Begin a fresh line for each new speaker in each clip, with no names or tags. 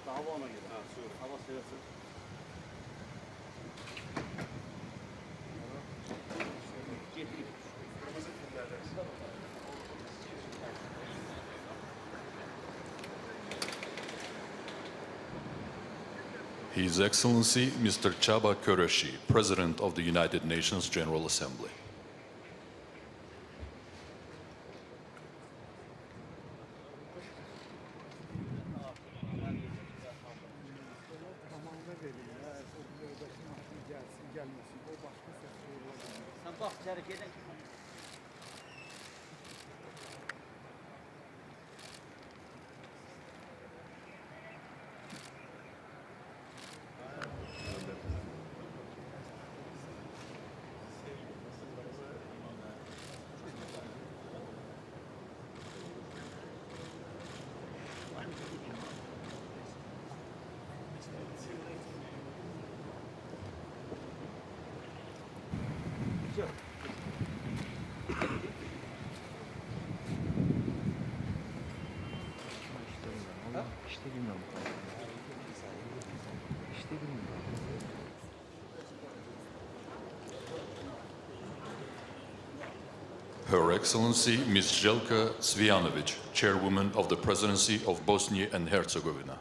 zaten hava ona göre. Hava seversin.
His Excellency Mr. Csaba Körösi, President of the United Nations General Assembly.
Sen bak Türkiye'den.
Her Excellency Ms. Jelka Cvijanović, Chairwoman of the Presidency of Bosnia and Herzegovina.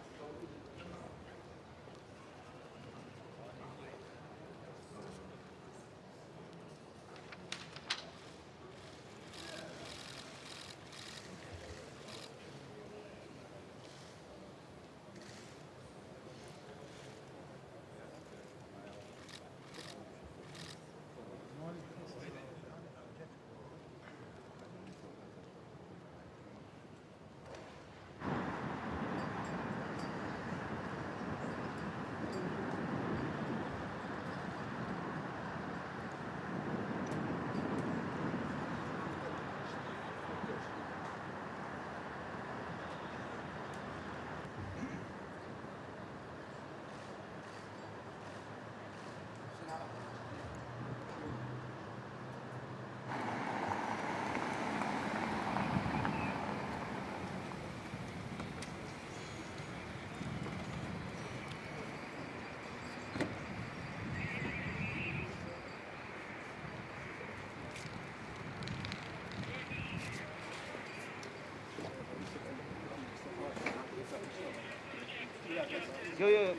Yo.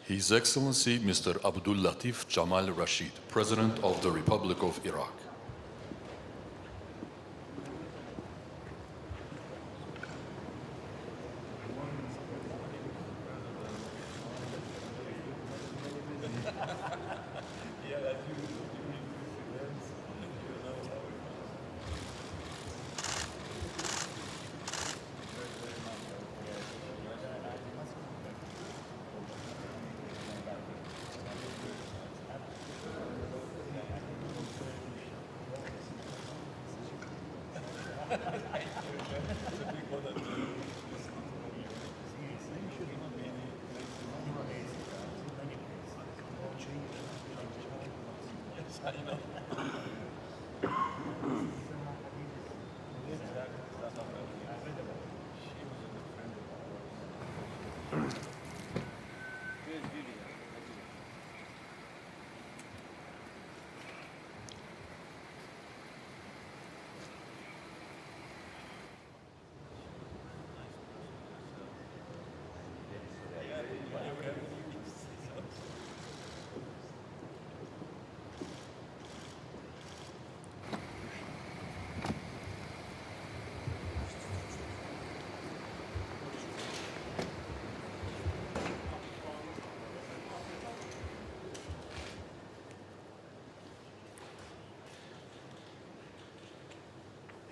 His Excellency Mr. Abdul Latif Jamal Rashid, President of the Republic of Iraq.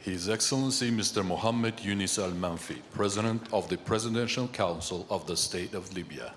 His Excellency Mr. Mohammed Yunus Al-Manfi, President of the Presidential Council of the State of Libya.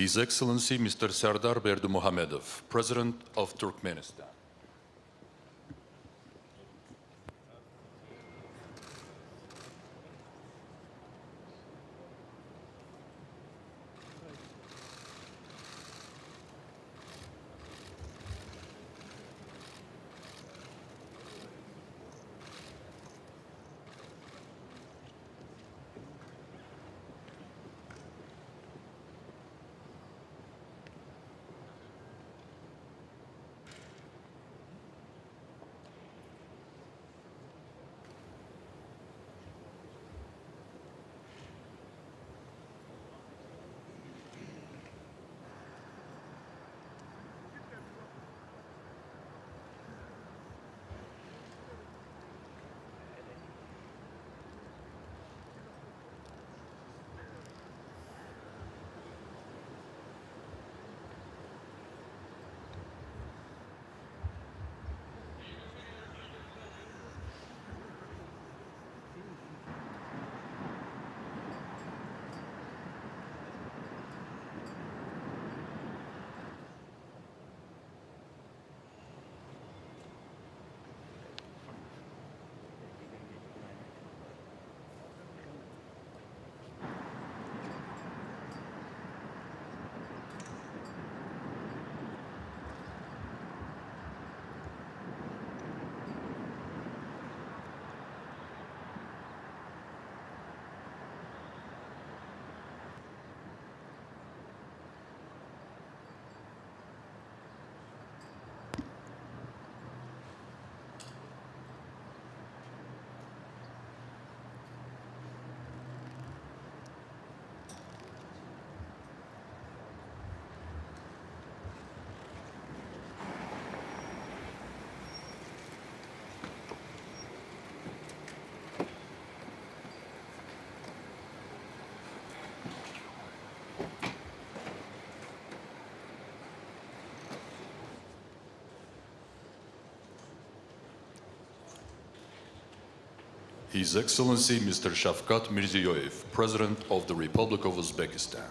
His Excellency Mr. Sardar Berdimuhamedov, President of Turkmenistan. His Excellency Mr. Shavkat Mirziyoyev, President of the Republic of Uzbekistan.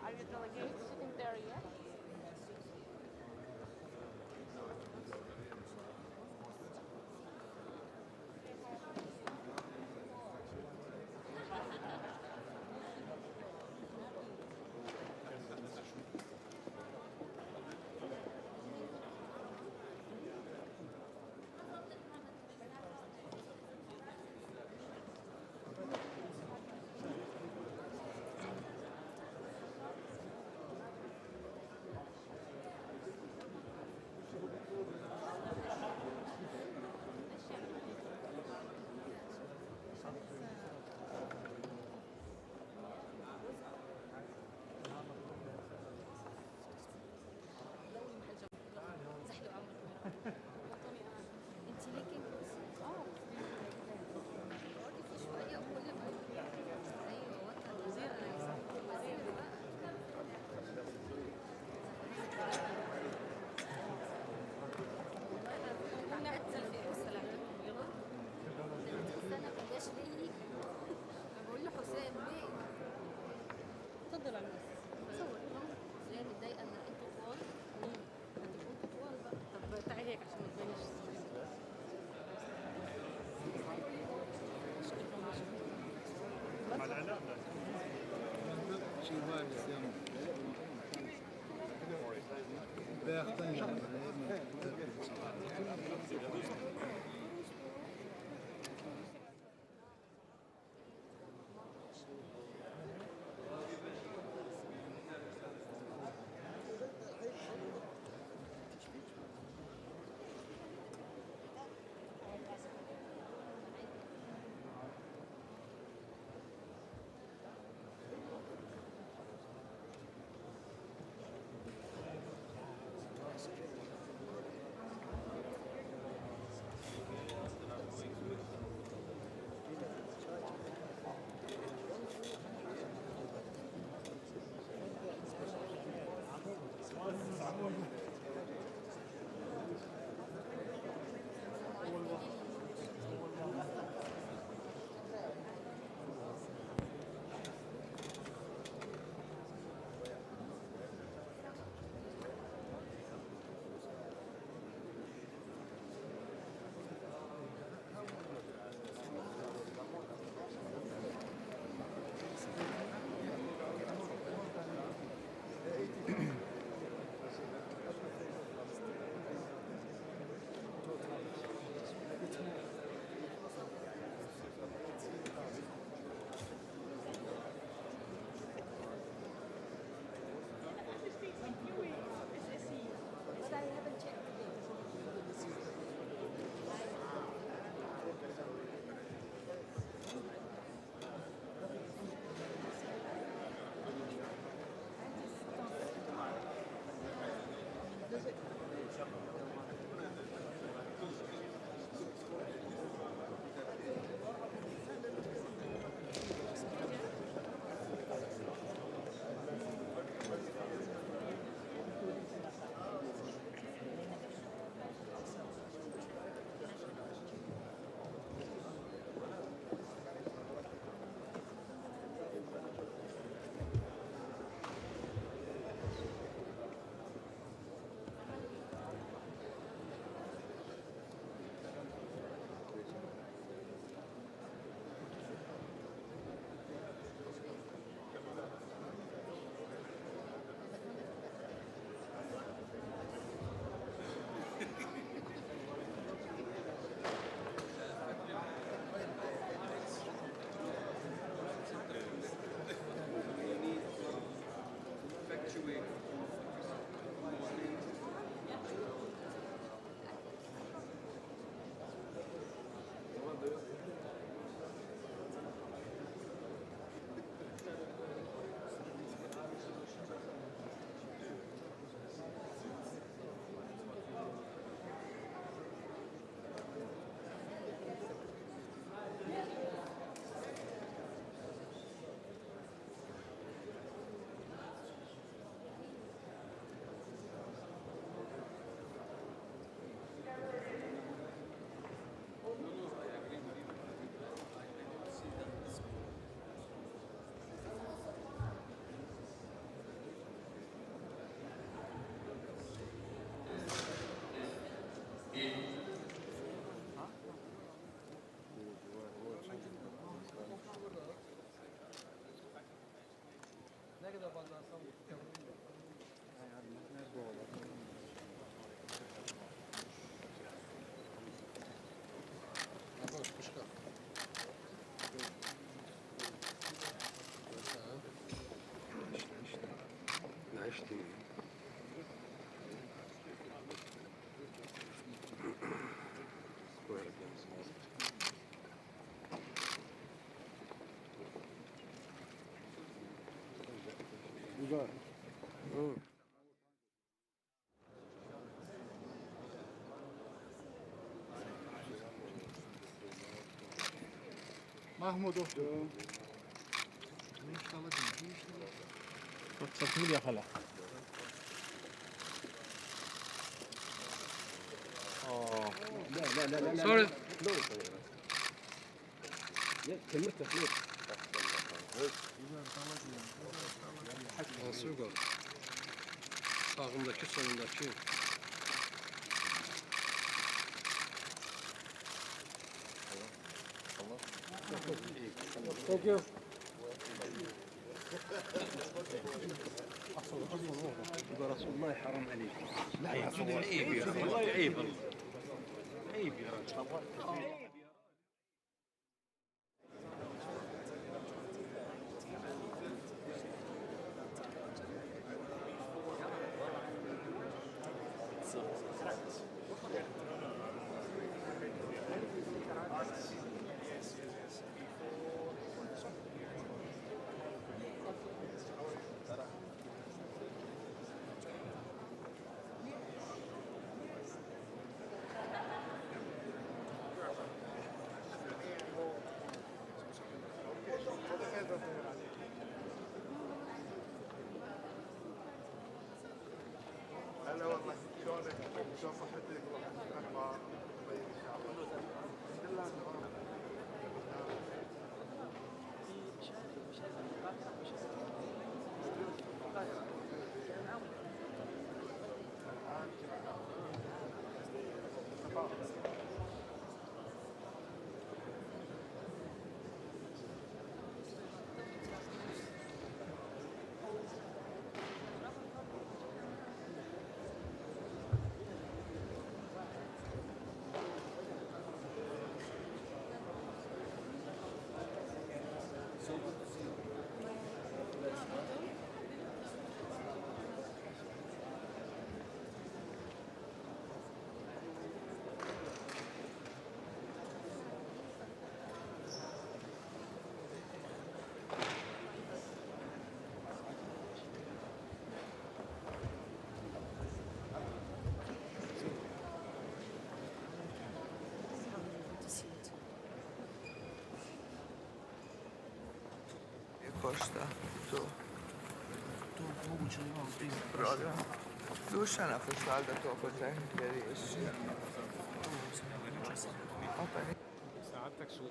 Are you delegates sitting there yet?
تفضل على الناس صور زي متضايقه ان انتوا طوال هتبقوا انتوا طوال بقى. طب تعالي هيك عشان ما تبانيش
مع الإعلام
شيء وايد يوم بيختن محمود افتو
تكمل يا خلا
سوري
Sağındaki solundaki.
Thank you.
رسول الله حرام عليك. لا يا رسول الله عيب يا رجل عيب عيب يا رجل.
هلا والله شلونك؟ شلون صحتك؟ الاخبار؟ طيب ان شاء الله. الحمد لله تمام.
Costa, tu. Program. Dušana pošalda to kod tehnike riješi.
سعادتك شو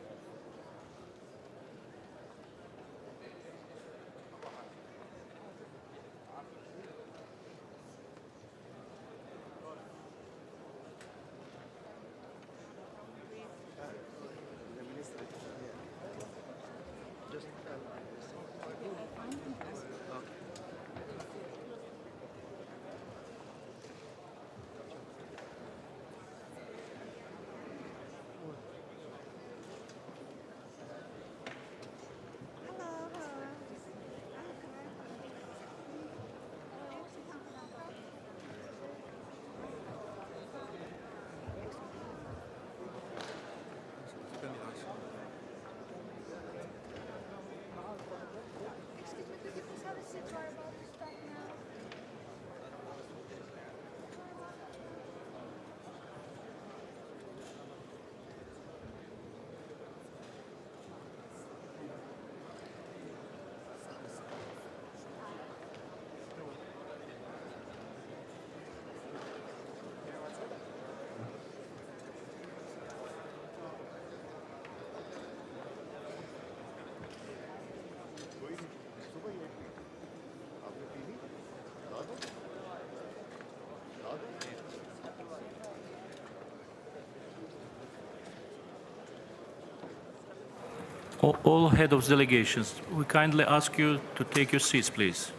All head of delegations, we kindly ask you to take your seats, please.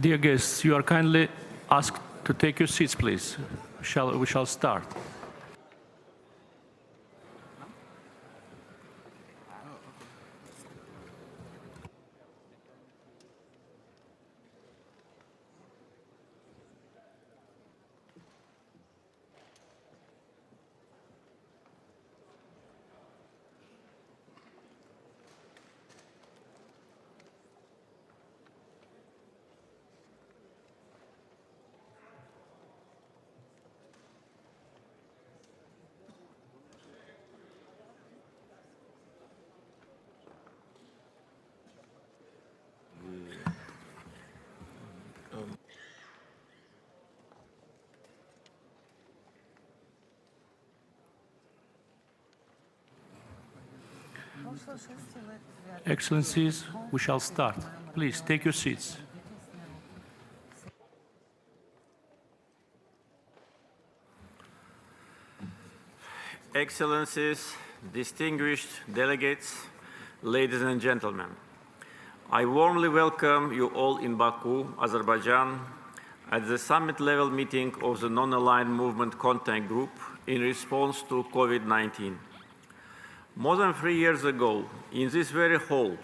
Dear guests, you are kindly asked to take your seats, please. We shall start. Excellencies, we shall start. Please take your seats.
Excellencies, distinguished delegates, ladies and gentlemen, I warmly welcome you all in Baku, Azerbaijan, at the summit-level meeting of the Non-Aligned Movement Contact Group in response to COVID-19. More than 3 years ago, in this very hall,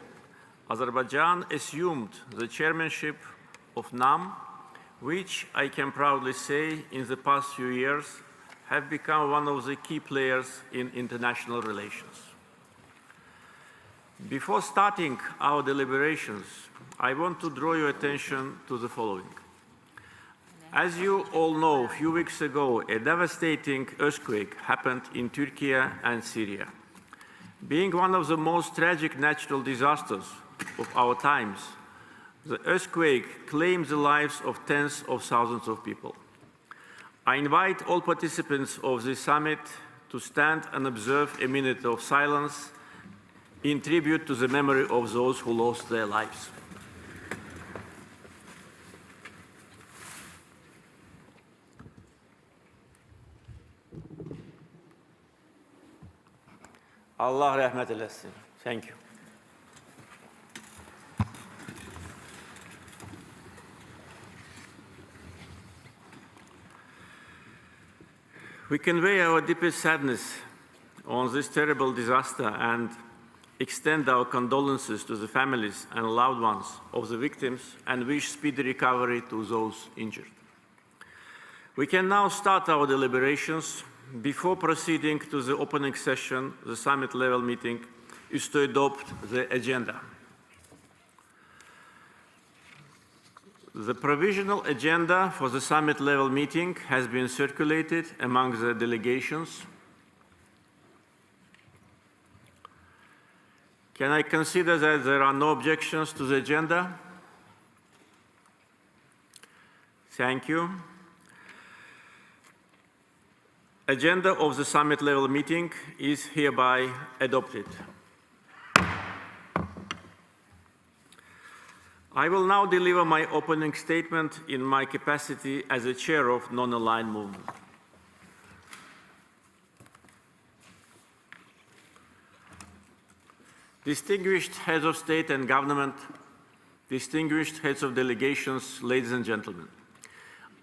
Azerbaijan assumed the chairmanship of NAM, which I can proudly say in the past few years have become one of the key players in international relations. Before starting our deliberations, I want to draw your attention to the following. As you all know, a few weeks ago, a devastating earthquake happened in Turkey and Syria. Being one of the most tragic natural disasters of our times, the earthquake claimed the lives of tens of thousands of people. I invite all participants of this summit to stand and observe a minute of silence in tribute to the memory of those who lost their lives. Allah rahmet eylesin. Thank you. We convey our deepest sadness on this terrible disaster and extend our condolences to the families and loved ones of the victims and wish speedy recovery to those injured. We can now start our deliberations. Before proceeding to the opening session, the summit-level meeting is to adopt the agenda. The provisional agenda for the summit-level meeting has been circulated among the delegations. Can I consider that there are no objections to the agenda? Thank you. Agenda of the summit-level meeting is hereby adopted. I will now deliver my opening statement in my capacity as a chair of Non-Aligned Movement. Distinguished heads of state and government, distinguished heads of delegations, ladies and gentlemen,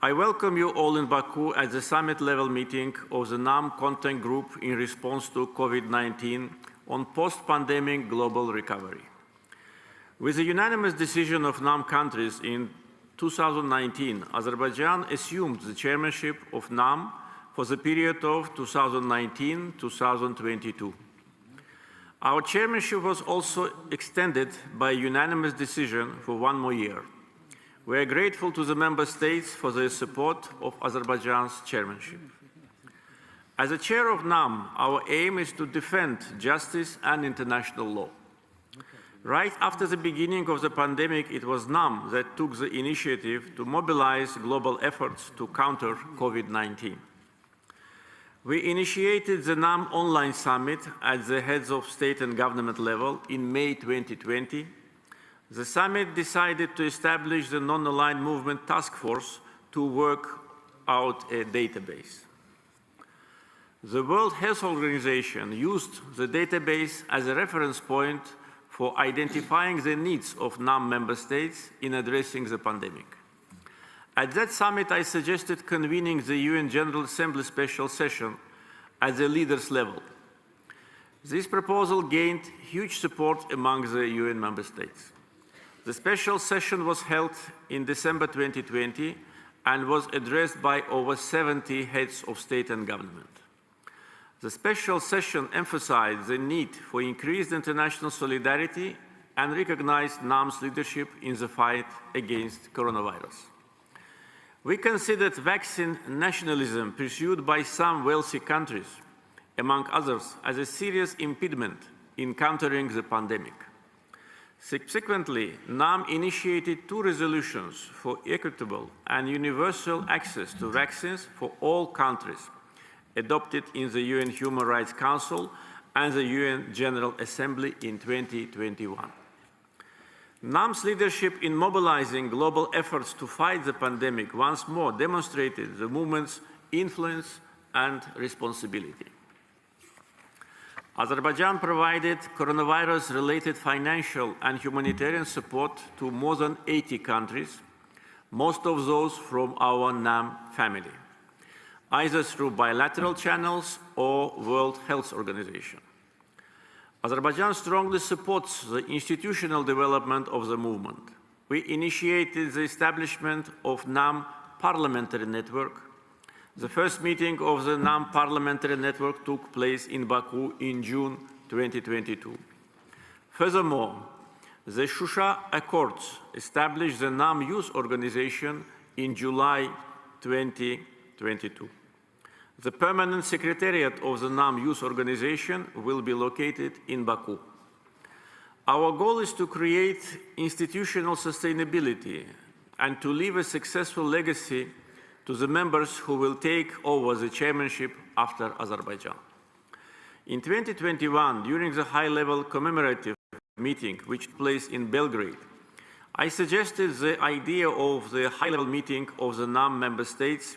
I welcome you all in Baku at the summit-level meeting of the NAM Contact Group in response to COVID-19 on post-pandemic global recovery. With the unanimous decision of NAM countries in 2019, Azerbaijan assumed the chairmanship of NAM for the period of 2019-2022. Our chairmanship was also extended by unanimous decision for 1 more year. We are grateful to the member states for their support of Azerbaijan's chairmanship. As a chair of NAM, our aim is to defend justice and international law. Right after the beginning of the pandemic, it was NAM that took the initiative to mobilize global efforts to counter COVID-19. We initiated the NAM online summit at the heads of state and government level in May 2020. The summit decided to establish the Non-Aligned Movement Task Force to work out a database. The World Health Organization used the database as a reference point for identifying the needs of NAM member states in addressing the pandemic. At that summit, I suggested convening the UN General Assembly Special Session at the leaders' level. This proposal gained huge support among the UN member states. The special session was held in December 2020 and was addressed by over 70 heads of state and government. The special session emphasized the need for increased international solidarity and recognized NAM's leadership in the fight against coronavirus. We considered vaccine nationalism pursued by some wealthy countries, among others, as a serious impediment in countering the pandemic. Subsequently, NAM initiated 2 resolutions for equitable and universal access to vaccines for all countries, adopted in the UN Human Rights Council and the UN General Assembly in 2021. NAM's leadership in mobilizing global efforts to fight the pandemic once more demonstrated the movement's influence and responsibility. Azerbaijan provided coronavirus-related financial and humanitarian support to more than 80 countries, most of those from our NAM family, either through bilateral channels or World Health Organization. Azerbaijan strongly supports the institutional development of the movement. We initiated the establishment of NAM Parliamentary Network. The first meeting of the NAM Parliamentary Network took place in Baku in June 2022. Furthermore, the Shusha Accords established the NAM Youth Organization in July 2022. The permanent secretariat of the NAM Youth Organization will be located in Baku. Our goal is to create institutional sustainability and to leave a successful legacy to the members who will take over the chairmanship after Azerbaijan. In 2021, during the high-level commemorative meeting which took place in Belgrade, I suggested the idea of the high-level meeting of the NAM member states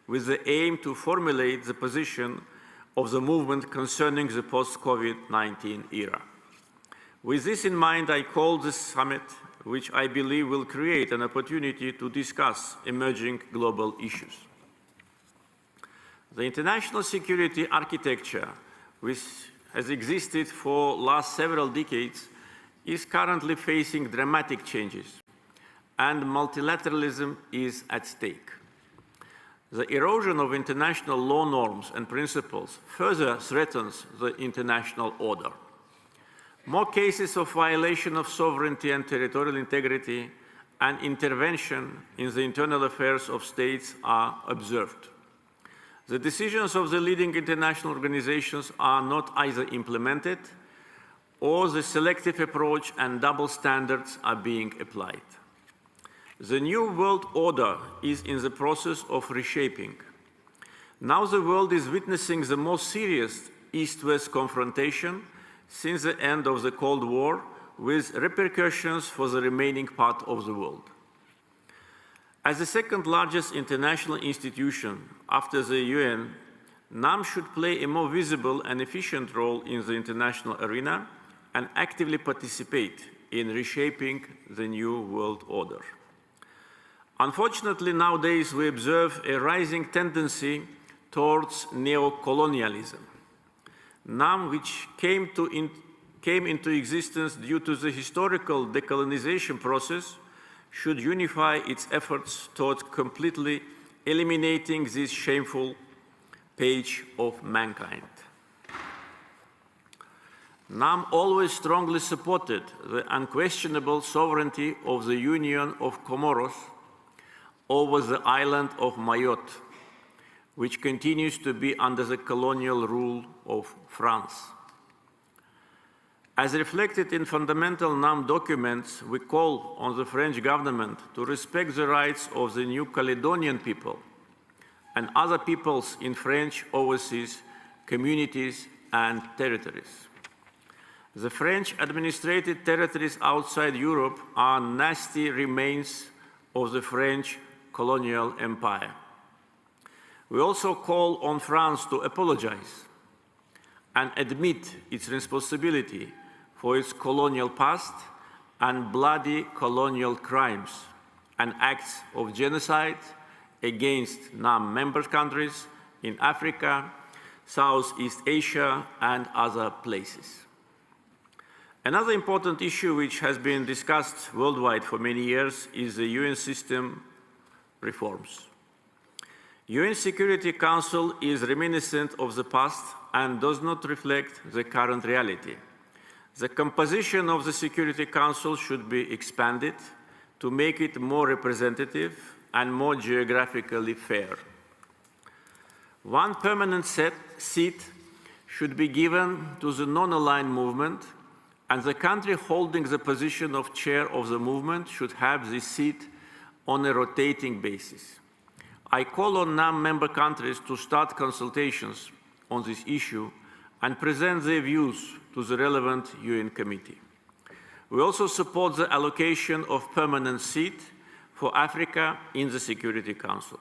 with the aim to formulate the position of the movement concerning the post-COVID-19 era. With this in mind, I called this summit, which I believe will create an opportunity to discuss emerging global issues. The international security architecture, which has existed for the last several decades, is currently facing dramatic changes, and multilateralism is at stake. The erosion of international law norms and principles further threatens the international order. More cases of violation of sovereignty and territorial integrity and intervention in the internal affairs of states are observed. The decisions of the leading international organizations are not either implemented or the selective approach and double standards are being applied. The new world order is in the process of reshaping. Now the world is witnessing the most serious East-West confrontation since the end of the Cold War, with repercussions for the remaining part of the world. As the second largest international institution after the UN, NAM should play a more visible and efficient role in the international arena and actively participate in reshaping the new world order. Unfortunately, nowadays we observe a rising tendency towards neo-colonialism. NAM, which came into existence due to the historical decolonization process, should unify its efforts towards completely eliminating this shameful page of mankind. NAM always strongly supported the unquestionable sovereignty of the Union of Comoros over the island of Mayotte, which continues to be under the colonial rule of France. As reflected in fundamental NAM documents, we call on the French government to respect the rights of the New Caledonian people and other peoples in French overseas communities and territories. The French administrated territories outside Europe are nasty remains of the French colonial empire. We also call on France to apologize and admit its responsibility for its colonial past and bloody colonial crimes, and acts of genocide against non-member countries in Africa, Southeast Asia, and other places. Another important issue which has been discussed worldwide for many years is the UN system reforms. UN Security Council is reminiscent of the past and does not reflect the current reality. The composition of the Security Council should be expanded to make it more representative and more geographically fair. One permanent seat should be given to the non-aligned movement, and the country holding the position of chair of the movement should have this seat on a rotating basis. I call on non-member countries to start consultations on this issue and present their views to the relevant UN committee. We also support the allocation of permanent seat for Africa in the Security Council.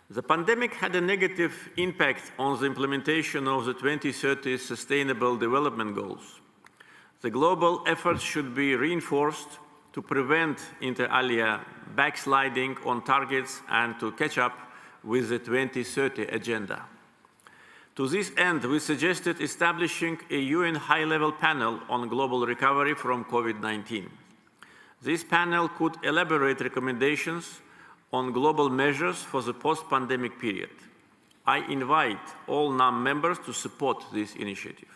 The pandemic had a negative impact on the implementation of the 2030 Sustainable Development Goals. The global efforts should be reinforced to prevent inter alia backsliding on targets and to catch up with the 2030 agenda. To this end, we suggested establishing a UN high-level panel on global recovery from COVID-19. This panel could elaborate recommendations on global measures for the post-pandemic period. I invite all non-members to support this initiative.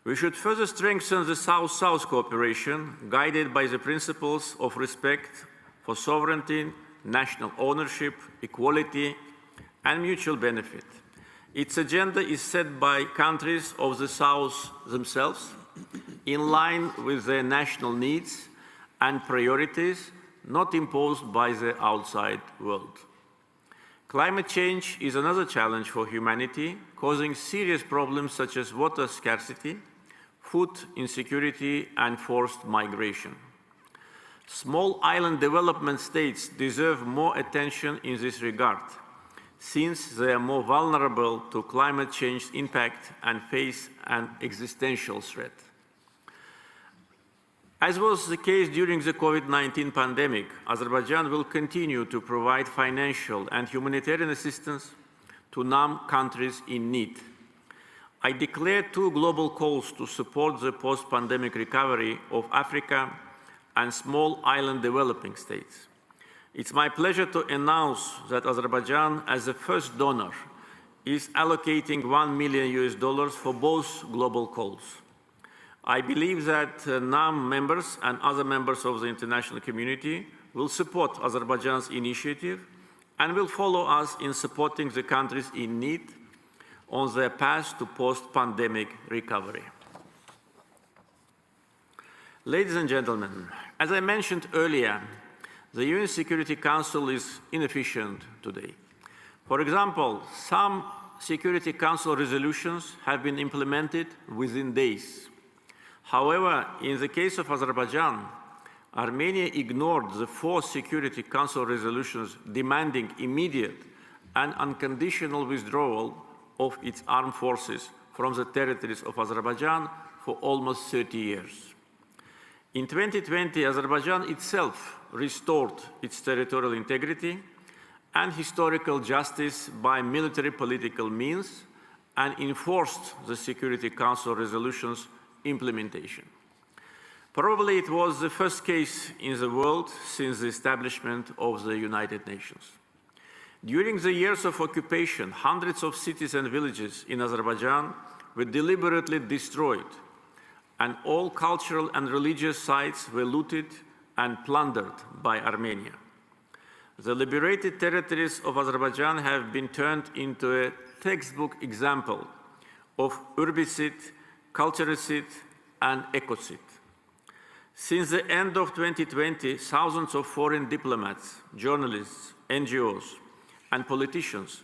We should further strengthen the South-South cooperation, guided by the principles of respect for sovereignty, national ownership, equality, and mutual benefit. Its agenda is set by countries of the South themselves, in line with their national needs and priorities, not imposed by the outside world. Climate change is another challenge for humanity, causing serious problems such as water scarcity, food insecurity, and forced migration. Small island development states deserve more attention in this regard, since they are more vulnerable to climate change impact and face an existential threat. As was the case during the COVID-19 pandemic, Azerbaijan will continue to provide financial and humanitarian assistance to non-countries in need. I declare 2 global calls to support the post-pandemic recovery of Africa and small island developing states. It's my pleasure to announce that Azerbaijan, as the first donor, is allocating $1 million for both global calls. I believe that non-members and other members of the international community will support Azerbaijan's initiative and will follow us in supporting the countries in need on their path to post-pandemic recovery. Ladies and gentlemen, as I mentioned earlier, the UN Security Council is inefficient today. For example, some Security Council resolutions have been implemented within days. However, in the case of Azerbaijan, Armenia ignored the 4 Security Council resolutions demanding immediate and unconditional withdrawal of its armed forces from the territories of Azerbaijan for almost 30 years. In 2020, Azerbaijan itself restored its territorial integrity and historical justice by military political means and enforced the Security Council resolutions' implementation. Probably it was the first case in the world since the establishment of the United Nations. During the years of occupation, hundreds of cities and villages in Azerbaijan were deliberately destroyed, and all cultural and religious sites were looted and plundered by Armenia. The liberated territories of Azerbaijan have been turned into a textbook example of urbicide, culturicide, and ecocide. Since the end of 2020, thousands of foreign diplomats, journalists, NGOs, and politicians,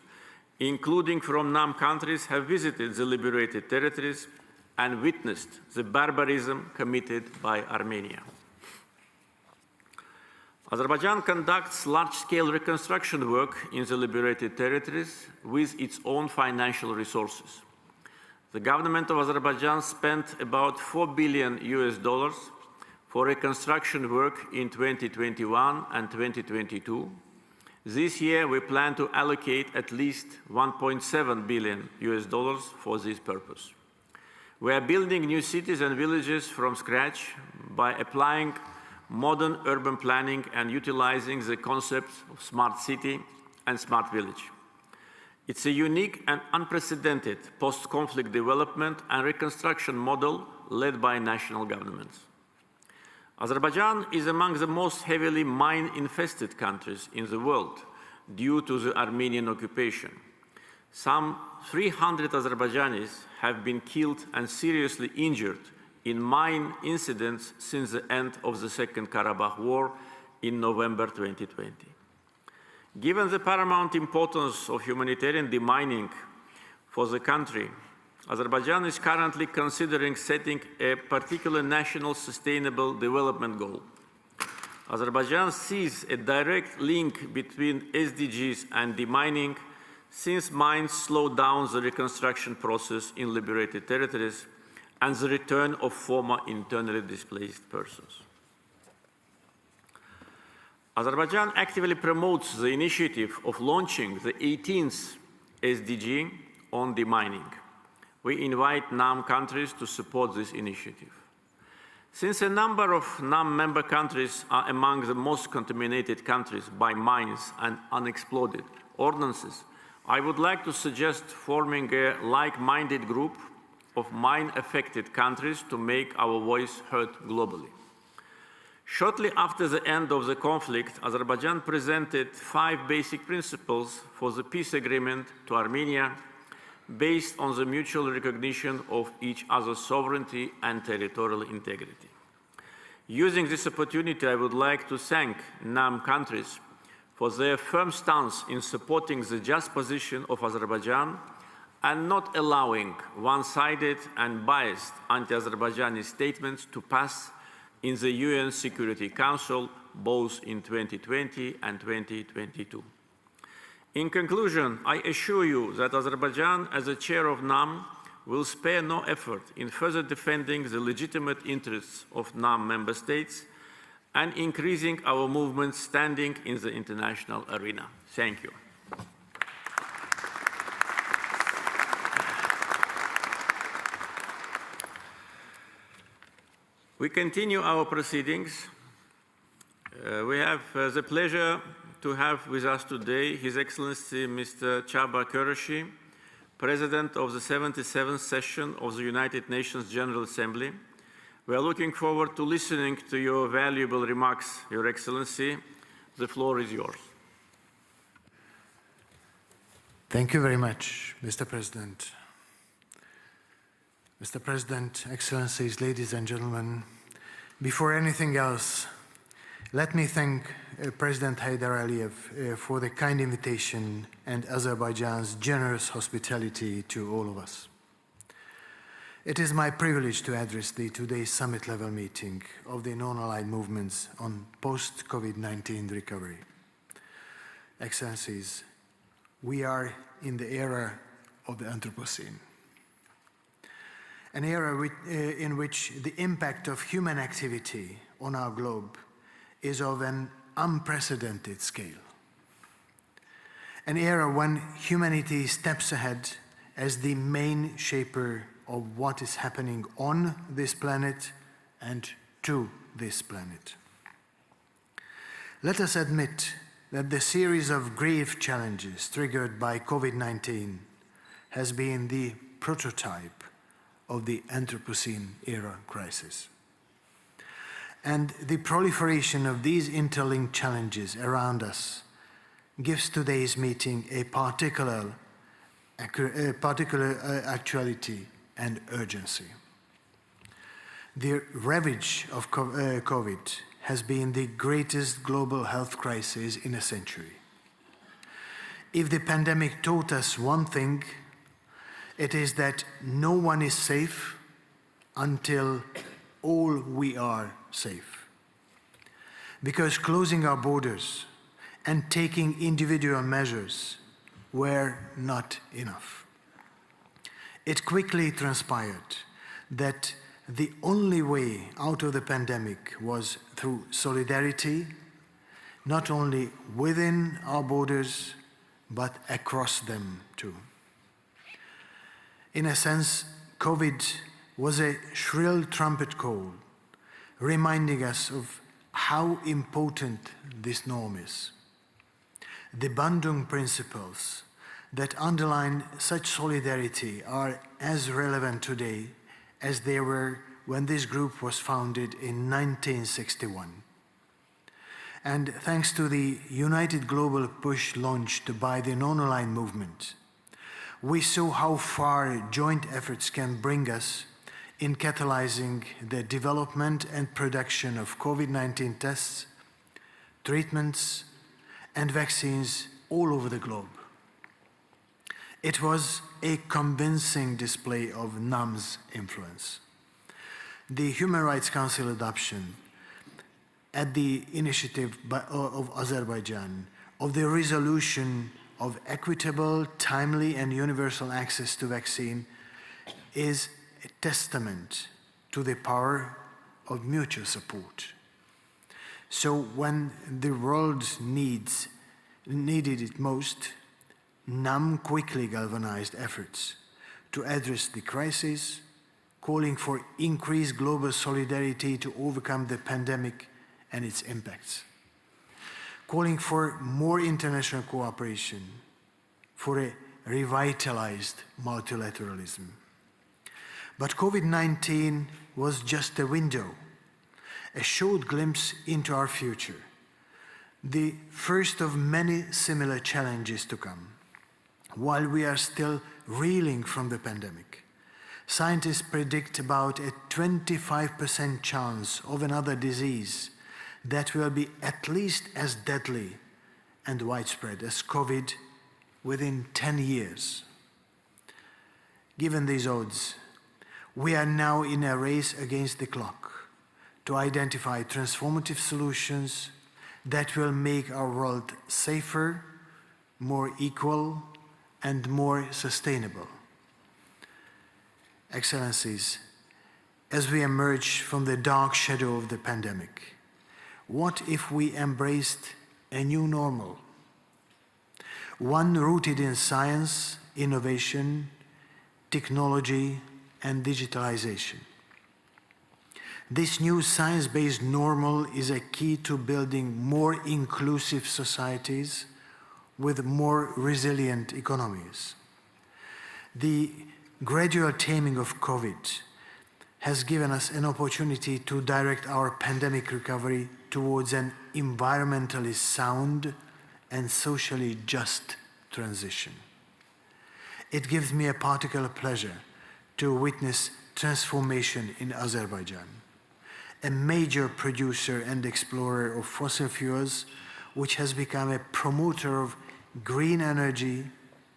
including from NAM countries, have visited the liberated territories and witnessed the barbarism committed by Armenia. Azerbaijan conducts large-scale reconstruction work in the liberated territories with its own financial resources. The government of Azerbaijan spent about $4 billion for reconstruction work in 2021 and 2022. This year, we plan to allocate at least $1.7 billion for this purpose. We are building new cities and villages from scratch by applying modern urban planning and utilizing the concepts of smart city and smart village. It's a unique and unprecedented post-conflict development and reconstruction model led by national governments. Azerbaijan is among the most heavily mine-infested countries in the world due to the Armenian occupation. Some 300 Azerbaijanis have been killed and seriously injured in mine incidents since the end of the Second Karabakh War in November 2020. Given the paramount importance of humanitarian demining for the country, Azerbaijan is currently considering setting a particular national sustainable development goal. Azerbaijan sees a direct link between SDGs and demining, since mines slow down the reconstruction process in liberated territories and the return of former internally displaced persons. Azerbaijan actively promotes the initiative of launching the 18th SDG on demining. We invite NAM countries to support this initiative. Since a number of NAM member countries are among the most contaminated countries by mines and unexploded ordnances, I would like to suggest forming a like-minded group of mine-affected countries to make our voice heard globally. Shortly after the end of the conflict, Azerbaijan presented 5 basic principles for the peace agreement to Armenia, based on the mutual recognition of each other's sovereignty and territorial integrity. Using this opportunity, I would like to thank NAM countries for their firm stance in supporting the just position of Azerbaijan and not allowing one-sided and biased anti-Azerbaijani statements to pass in the UN Security Council, both in 2020 and 2022. In conclusion, I assure you that Azerbaijan, as a chair of NAM, will spare no effort in further defending the legitimate interests of NAM member states and increasing our movement's standing in the international arena. Thank you. We continue our proceedings. We have the pleasure to have with us today His Excellency Mr. Csaba Kőrösi, President of the 77th session of the United Nations General Assembly. We are looking forward to listening to your valuable remarks, Your Excellency. The floor is yours.
Thank you very much, Mr. President. Mr. President, Excellencies, ladies and gentlemen, before anything else, let me thank President Heydar Aliyev for the kind invitation and Azerbaijan's generous hospitality to all of us. It is my privilege to address today's summit-level meeting of the non-aligned movements on post-COVID-19 recovery. Excellencies, we are in the era of the Anthropocene, an era in which the impact of human activity on our globe is of an unprecedented scale. An era when humanity steps ahead as the main shaper of what is happening on this planet and to this planet. Let us admit that the series of grave challenges triggered by COVID-19 has been the prototype of the Anthropocene era crisis. And the proliferation of these interlinked challenges around us gives today's meeting a particular actuality and urgency. The ravage of COVID has been the greatest global health crisis in a century. If the pandemic taught us one thing, it is that no one is safe until all we are safe. Because closing our borders and taking individual measures were not enough. It quickly transpired that the only way out of the pandemic was through solidarity, not only within our borders, but across them too. In a sense, COVID was a shrill trumpet call, reminding us of how important this norm is. The Bandung principles that underline such solidarity are as relevant today as they were when this group was founded in 1961. And thanks to the united global push launched by the non-aligned movement, we saw how far joint efforts can bring us in catalyzing the development and production of COVID-19 tests, treatments, and vaccines all over the globe. It was a convincing display of NAM's influence. The Human Rights Council adoption at the initiative of Azerbaijan of the resolution of equitable, timely, and universal access to vaccine is a testament to the power of mutual support. So when the world needed it most, NAM quickly galvanized efforts to address the crisis, calling for increased global solidarity to overcome the pandemic and its impacts, calling for more international cooperation, for a revitalized multilateralism. But COVID-19 was just a window, a short glimpse into our future, the first of many similar challenges to come. While we are still reeling from the pandemic, scientists predict about a 25% chance of another disease that will be at least as deadly and widespread as COVID within 10 years. Given these odds, we are now in a race against the clock to identify transformative solutions that will make our world safer, more equal, and more sustainable. Excellencies, as we emerge from the dark shadow of the pandemic, what if we embraced a new normal? One rooted in science, innovation, technology, and digitalization. This new science-based normal is a key to building more inclusive societies with more resilient economies. The gradual taming of COVID has given us an opportunity to direct our pandemic recovery towards an environmentally sound and socially just transition. It gives me a particular pleasure to witness transformation in Azerbaijan, a major producer and explorer of fossil fuels, which has become a promoter of green energy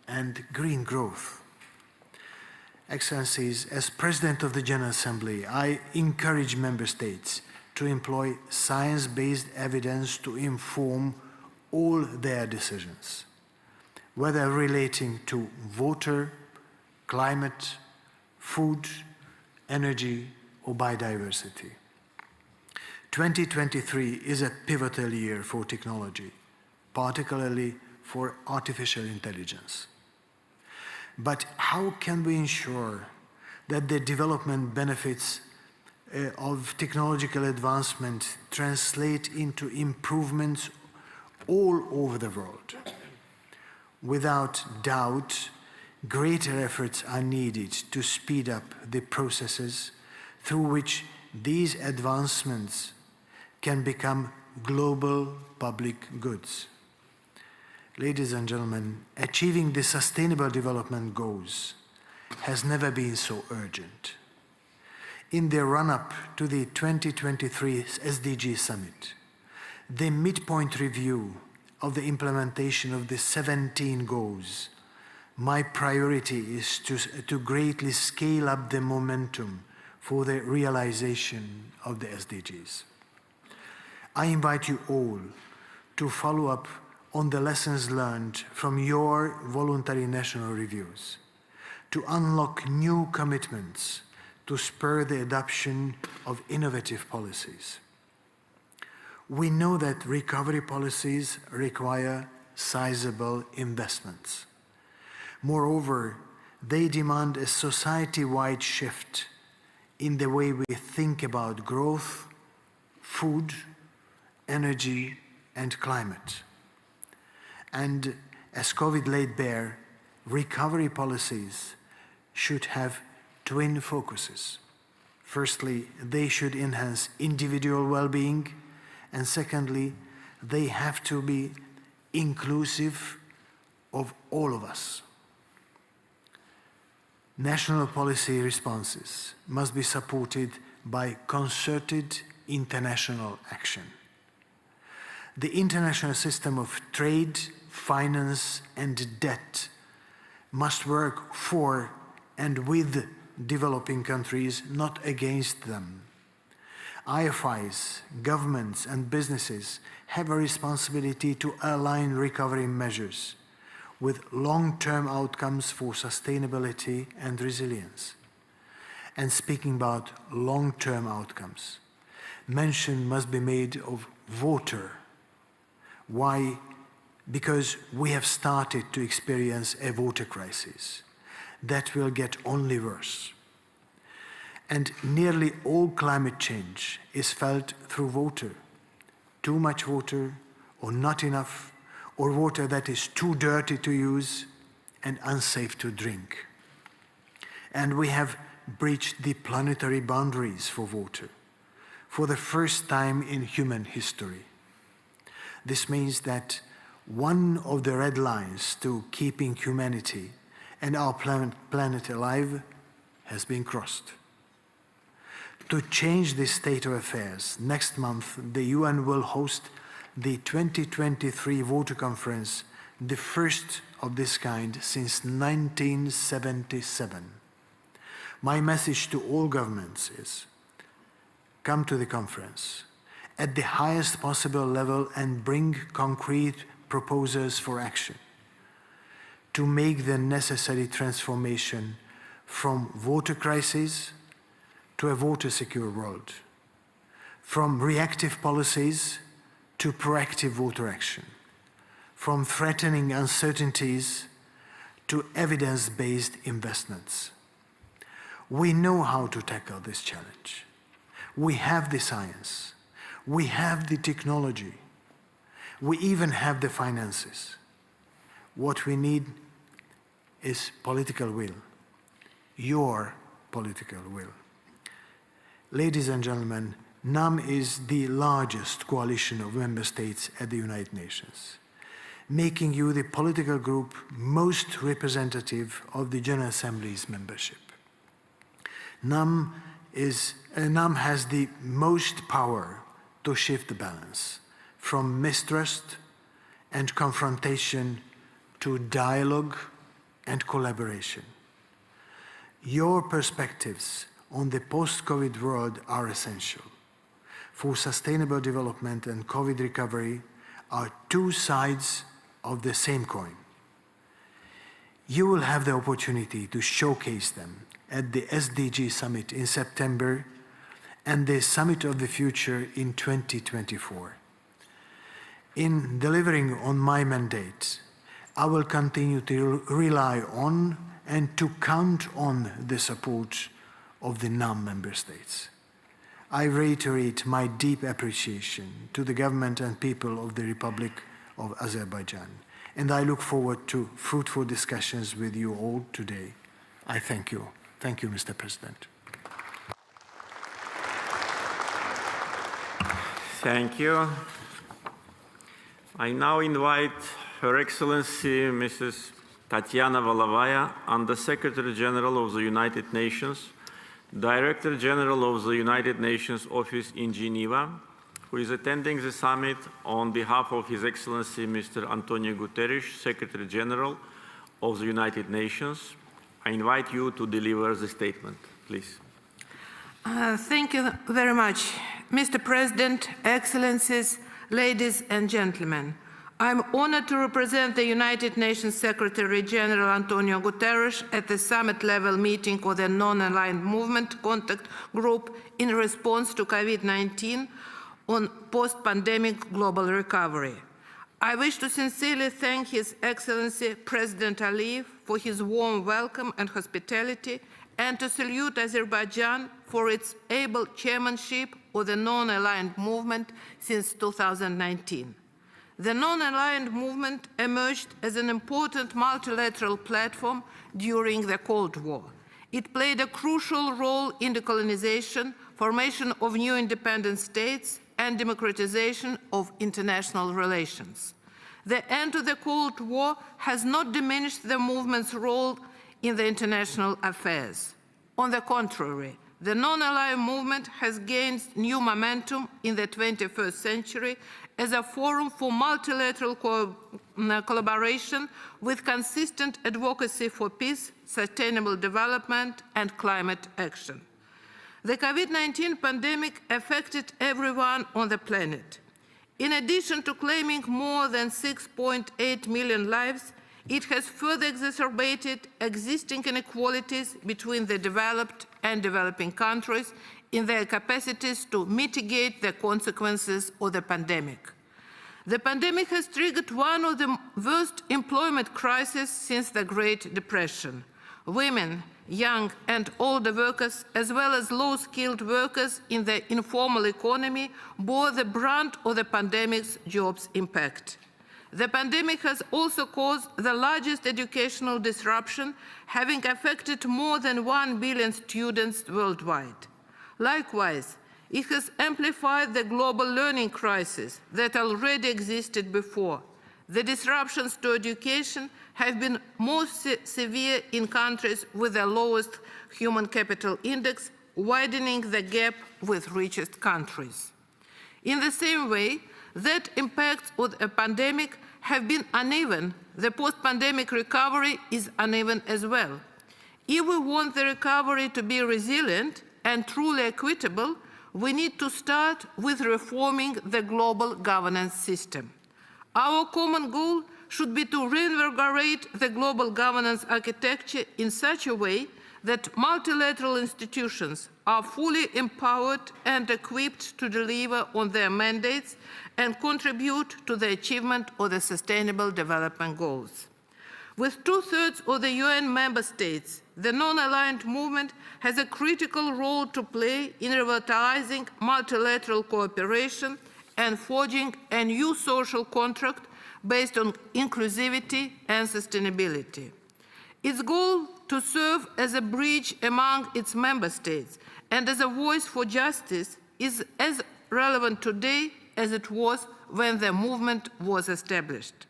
and green growth. Excellencies, as President of the General Assembly, I encourage Member States to employ science-based evidence to inform all their decisions, whether relating to water, climate, food, energy, or biodiversity. 2023 is a pivotal year for technology, particularly for artificial intelligence. But how can we ensure that the development benefits of technological advancement translate into improvements all over the world? Without doubt, greater efforts are needed to speed up the processes through which these advancements can become global public goods. Ladies and gentlemen, achieving the Sustainable Development Goals has never been so urgent. In the run-up to the 2023 SDG Summit, the midpoint review of the implementation of the 17 goals, my priority is to greatly scale up the momentum for the realization of the SDGs. I invite you all to follow up on the lessons learned from your voluntary national reviews, to unlock new commitments to spur the adoption of innovative policies. We know that recovery policies require sizable investments. Moreover, they demand a society-wide shift in the way we think about growth, food, energy, and climate. And as COVID laid bare, recovery policies should have twin focuses. Firstly, they should enhance individual well-being, and secondly, they have to be inclusive of all of us. National policy responses must be supported by concerted international action. The international system of trade, finance, and debt must work for and with developing countries, not against them. IFIs, governments, and businesses have a responsibility to align recovery measures with long-term outcomes for sustainability and resilience. And speaking about long-term outcomes, mention must be made of water. Why? Because we have started to experience a water crisis that will get only worse. And nearly all climate change is felt through water. Too much water, or not enough, or water that is too dirty to use and unsafe to drink. And we have breached the planetary boundaries for water for the first time in human history. This means that one of the red lines to keeping humanity and our planet alive has been crossed. To change this state of affairs, next month the UN will host the 2023 Water Conference, the first of this kind since 1977. My message to all governments is, come to the conference at the highest possible level and bring concrete proposals for action to make the necessary transformation from water crisis to a water-secure world, from reactive policies to proactive water action, from threatening uncertainties to evidence-based investments. We know how to tackle this challenge. We have the science, we have the technology, we even have the finances. What we need is political will, your political will. Ladies and gentlemen, NAM is the largest coalition of member states at the United Nations, making you the political group most representative of the General Assembly's membership. NAM has the most power to shift the balance from mistrust and confrontation to dialogue and collaboration. Your perspectives on the post-COVID world are essential. For sustainable development and COVID recovery are two sides of the same coin. You will have the opportunity to showcase them at the SDG Summit in September and the Summit of the Future in 2024. In delivering on my mandate, I will continue to rely on and to count on the support of the NAM member states. I reiterate my deep appreciation to the government and people of the Republic of Azerbaijan, and I look forward to fruitful discussions with you all today. I thank you. Thank you, Mr. President.
Thank you. I now invite Her Excellency Mrs. Tatiana Valavaya, Under-Secretary General of the United Nations, Director General of the United Nations Office in Geneva, who is attending the summit on behalf of His Excellency Mr. Antonio Guterres, Secretary General of the United Nations. I invite you to deliver the statement, please.
Thank you very much. Mr. President, Excellencies, ladies and gentlemen, I'm honored to represent the United Nations Secretary General Antonio Guterres at the summit-level meeting of the Non-Aligned Movement Contact Group in response to COVID-19 on post-pandemic global recovery. I wish to sincerely thank His Excellency President Aliyev for his warm welcome and hospitality, and to salute Azerbaijan for its able chairmanship of the non-aligned movement since 2019. The non-aligned movement emerged as an important multilateral platform during the Cold War. It played a crucial role in decolonization, formation of new independent states, and democratization of international relations. The end of the Cold War has not diminished the movement's role in the international affairs. On the contrary, the non-aligned movement has gained new momentum in the 21st century as a forum for multilateral collaboration with consistent advocacy for peace, sustainable development, and climate action. The COVID-19 pandemic affected everyone on the planet. In addition to claiming more than 6.8 million lives, it has further exacerbated existing inequalities between the developed and developing countries in their capacities to mitigate the consequences of the pandemic. The pandemic has triggered one of the worst employment crises since the Great Depression. Women, young and older workers, as well as low-skilled workers in the informal economy, bore the brunt of the pandemic's jobs impact. The pandemic has also caused the largest educational disruption, having affected more than 1 billion students worldwide. Likewise, it has amplified the global learning crisis that already existed before. The disruptions to education have been most severe in countries with the lowest human capital index, widening the gap with richest countries. In the same way that impacts of a pandemic have been uneven, the post-pandemic recovery is uneven as well. If we want the recovery to be resilient and truly equitable, we need to start with reforming the global governance system. Our common goal should be to reinvigorate the global governance architecture in such a way that multilateral institutions are fully empowered and equipped to deliver on their mandates and contribute to the achievement of the Sustainable Development Goals. With 2/3 of the UN member states, the non-aligned movement has a critical role to play in revitalizing multilateral cooperation and forging a new social contract based on inclusivity and sustainability. Its goal to serve as a bridge among its member states and as a voice for justice is as relevant today as it was when the movement was established.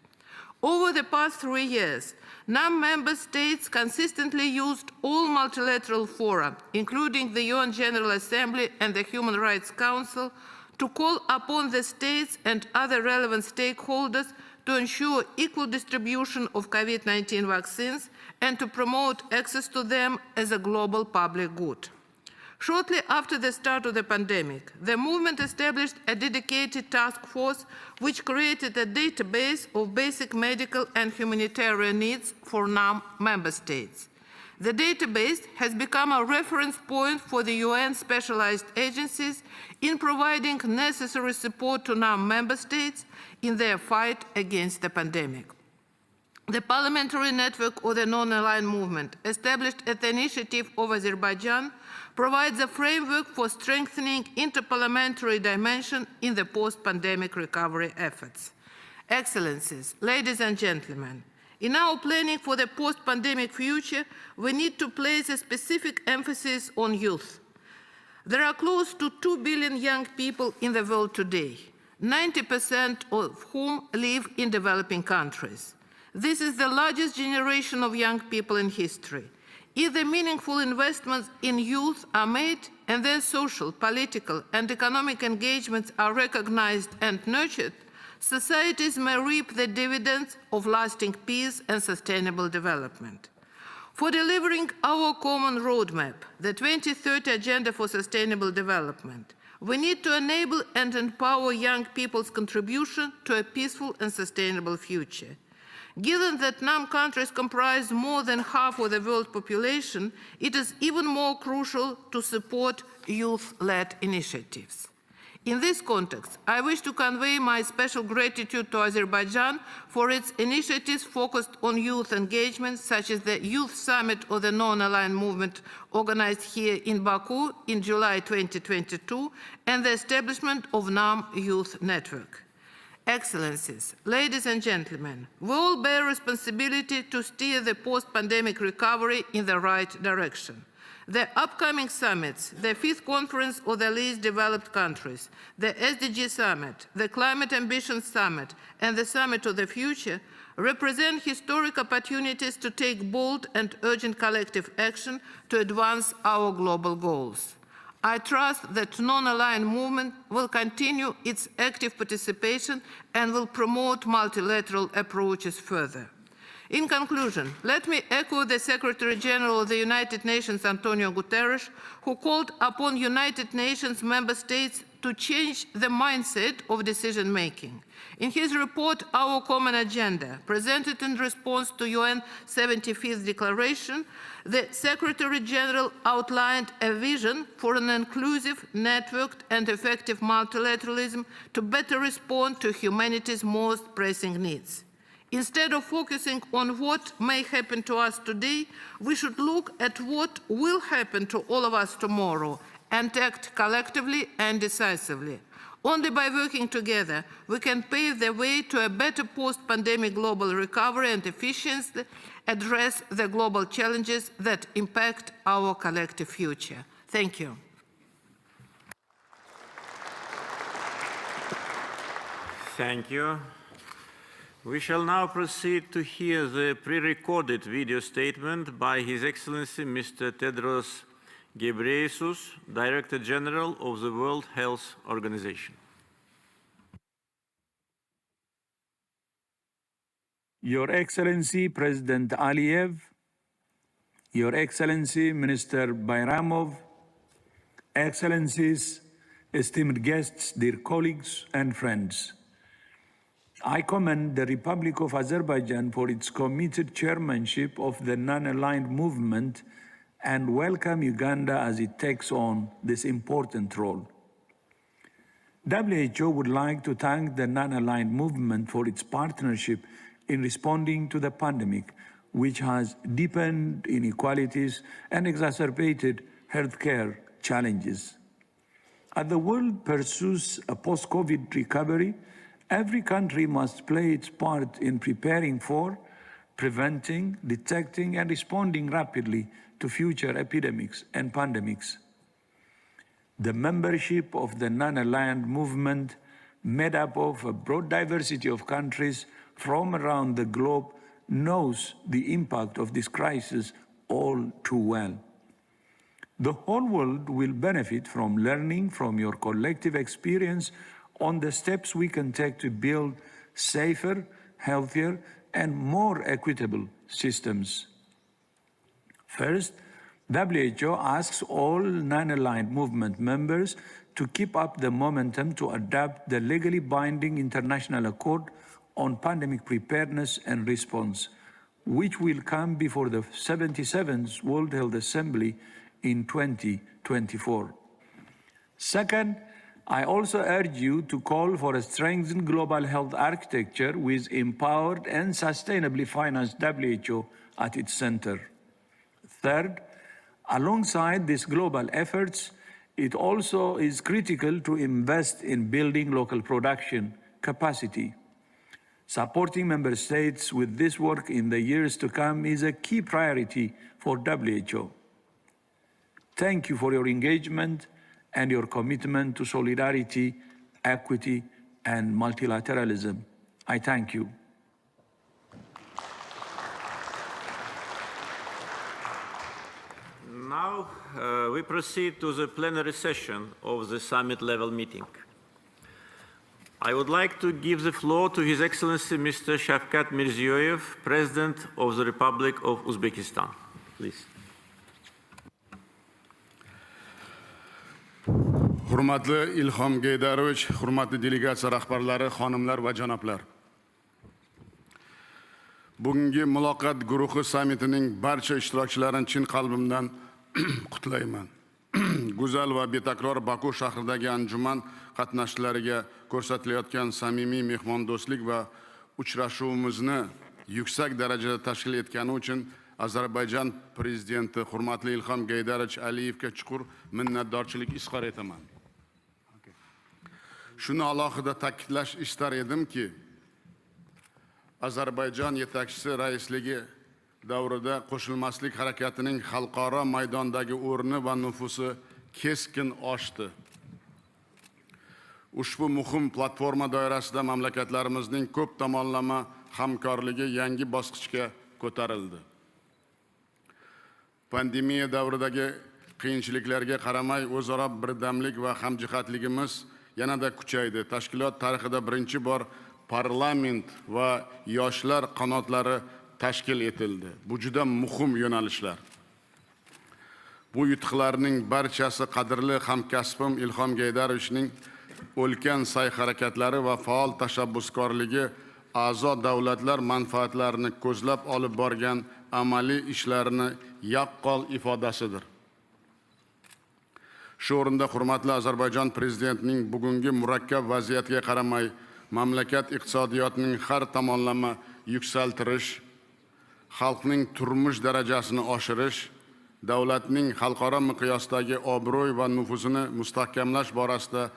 Over the past 3 years, non-member states consistently used all multilateral fora, including the UN General Assembly and the Human Rights Council, to call upon the states and other relevant stakeholders to ensure equal distribution of COVID-19 vaccines and to promote access to them as a global public good. Shortly after the start of the pandemic, the movement established a dedicated task force which created a database of basic medical and humanitarian needs for non-member states. The database has become a reference point for the UN specialized agencies in providing necessary support to non-member states in their fight against the pandemic. The parliamentary network of the non-aligned movement, established at the initiative of Azerbaijan, provides a framework for strengthening interparliamentary dimension in the post-pandemic recovery efforts. Excellencies, ladies and gentlemen, in our planning for the post-pandemic future, we need to place a specific emphasis on youth. There are close to 2 billion young people in the world today, 90% of whom live in developing countries. This is the largest generation of young people in history. If the meaningful investments in youth are made and their social, political, and economic engagements are recognized and nurtured, societies may reap the dividends of lasting peace and sustainable development. For delivering our common roadmap, the 2030 Agenda for Sustainable Development, We need to enable and empower young people's contribution to a peaceful and sustainable future. Given that NAM countries comprise more than half of the world population, it is even more crucial to support youth-led initiatives. In this context, I wish to convey my special gratitude to Azerbaijan for its initiatives focused on youth engagement, such as the Youth Summit of the Non-Aligned Movement organized here in Baku in July 2022, and the establishment of NAM Youth Network. Excellencies, ladies and gentlemen, we all bear responsibility to steer the post-pandemic recovery in the right direction. The upcoming summits, the 5th Conference of the Least Developed Countries, the SDG Summit, the Climate Ambition Summit, and the Summit of the Future represent historic opportunities to take bold and urgent collective action to advance our global goals. I trust that non-aligned movement will continue its active participation and will promote multilateral approaches further. In conclusion, let me echo the Secretary General of the United Nations, Antonio Guterres, who called upon United Nations member states to change the mindset of decision-making. In his report, Our Common Agenda, presented in response to UN 75th Declaration, the Secretary General outlined a vision for an inclusive, networked, and effective multilateralism to better respond to humanity's most pressing needs. Instead of focusing on what may happen to us today, we should look at what will happen to all of us tomorrow and act collectively and decisively. Only by working together, we can pave the way to a better post-pandemic global recovery and efficiently address the global challenges that impact our collective future. Thank you.
Thank you. We shall now proceed to hear the pre-recorded video statement by His Excellency Mr. Tedros Ghebreyesus, Director General of the World Health Organization.
Your Excellency President Aliyev, Your Excellency Minister Bayramov, Excellencies, esteemed guests, dear colleagues and friends, I commend the Republic of Azerbaijan for its committed chairmanship of the non-aligned movement and welcome Uganda as it takes on this important role. WHO would like to thank the non-aligned movement for its partnership in responding to the pandemic, which has deepened inequalities and exacerbated healthcare challenges. As the world pursues a post-COVID recovery, every country must play its part in preparing for, preventing, detecting, and responding rapidly to future epidemics and pandemics. The membership of the non-aligned movement, made up of a broad diversity of countries from around the globe, knows the impact of this crisis all too well. The whole world will benefit from learning from your collective experience on the steps we can take to build safer, healthier, and more equitable systems. First, WHO asks all non-aligned movement members to keep up the momentum to adopt the legally binding international accord on pandemic preparedness and response, which will come before the 77th World Health Assembly in 2024. Second, I also urge you to call for a strengthened global health architecture with empowered and sustainably financed WHO at its center. Third, alongside these global efforts, it also is critical to invest in building local production capacity. Supporting member states with this work in the years to come is a key priority for WHO. Thank you for your engagement and your commitment to solidarity, equity, and multilateralism. I thank you.
Now we proceed to the plenary session of the summit-level meeting. I would like to give the floor to His Excellency Mr. Shavkat Mirziyoyev, President of the Republic of Uzbekistan. Please.
Hurmatli Ilhom Geydarovich, hurmatli delegatsiya rahbarlari, xonimlar va janoblar. Bugungi muloqot guruhi sammitining barcha ishtirokchilarini chin qalbimdan qutlayman. Go'zal va betakror Baku shahridagi anjuman qatnashchilariga ko'rsatilayotgan samimiy mehmondo'stlik va uchrashuvimizni yuksak darajada tashkil etgani uchun Azerbaycan prezidenti hurmatli Ilhom Geydarovich Aliyevga chuqur minnatdorchilik izhor etaman. Shuni alohida ta'kidlash istar edimki, Azerbaycan yetakchisi raisligi davrida qo'shilmaslik harakatining xalqaro maydondagi o'rni va nufuzi keskin oshdi. Ushbu muhim platforma doirasida mamlakatlarimizning ko'p tomonlama hamkorligi yangi bosqichga ko'tarildi. Pandemiya davridagi qiyinchiliklarga qaramay o'zaro birdamlik va hamjihatligimiz yanada kuchaydi. Tashkilot tarixida birinchi bor parlament va yoshlar qanotlari tashkil etildi. Bu juda muhim yo'nalishlar. Bu yutuqlarning barchasi qadrli hamkasbim Ilhom Geydarovichning ulkan sa'y-harakatlari va faol tashabbuskorligi a'zo davlatlar manfaatlarini ko'zlab olib borgan amaliy ishlarini yaqqol ifodasidir. Shu o'rinda hurmatli Ozarbayjon prezidentining bugungi murakkab vaziyatga qaramay mamlakat iqtisodiyotining har tomonlama yuksaltirish, xalqning turmush darajasini oshirish, davlatning xalqaro miqyosdagi obro'y va nufuzini mustahkamlash borasida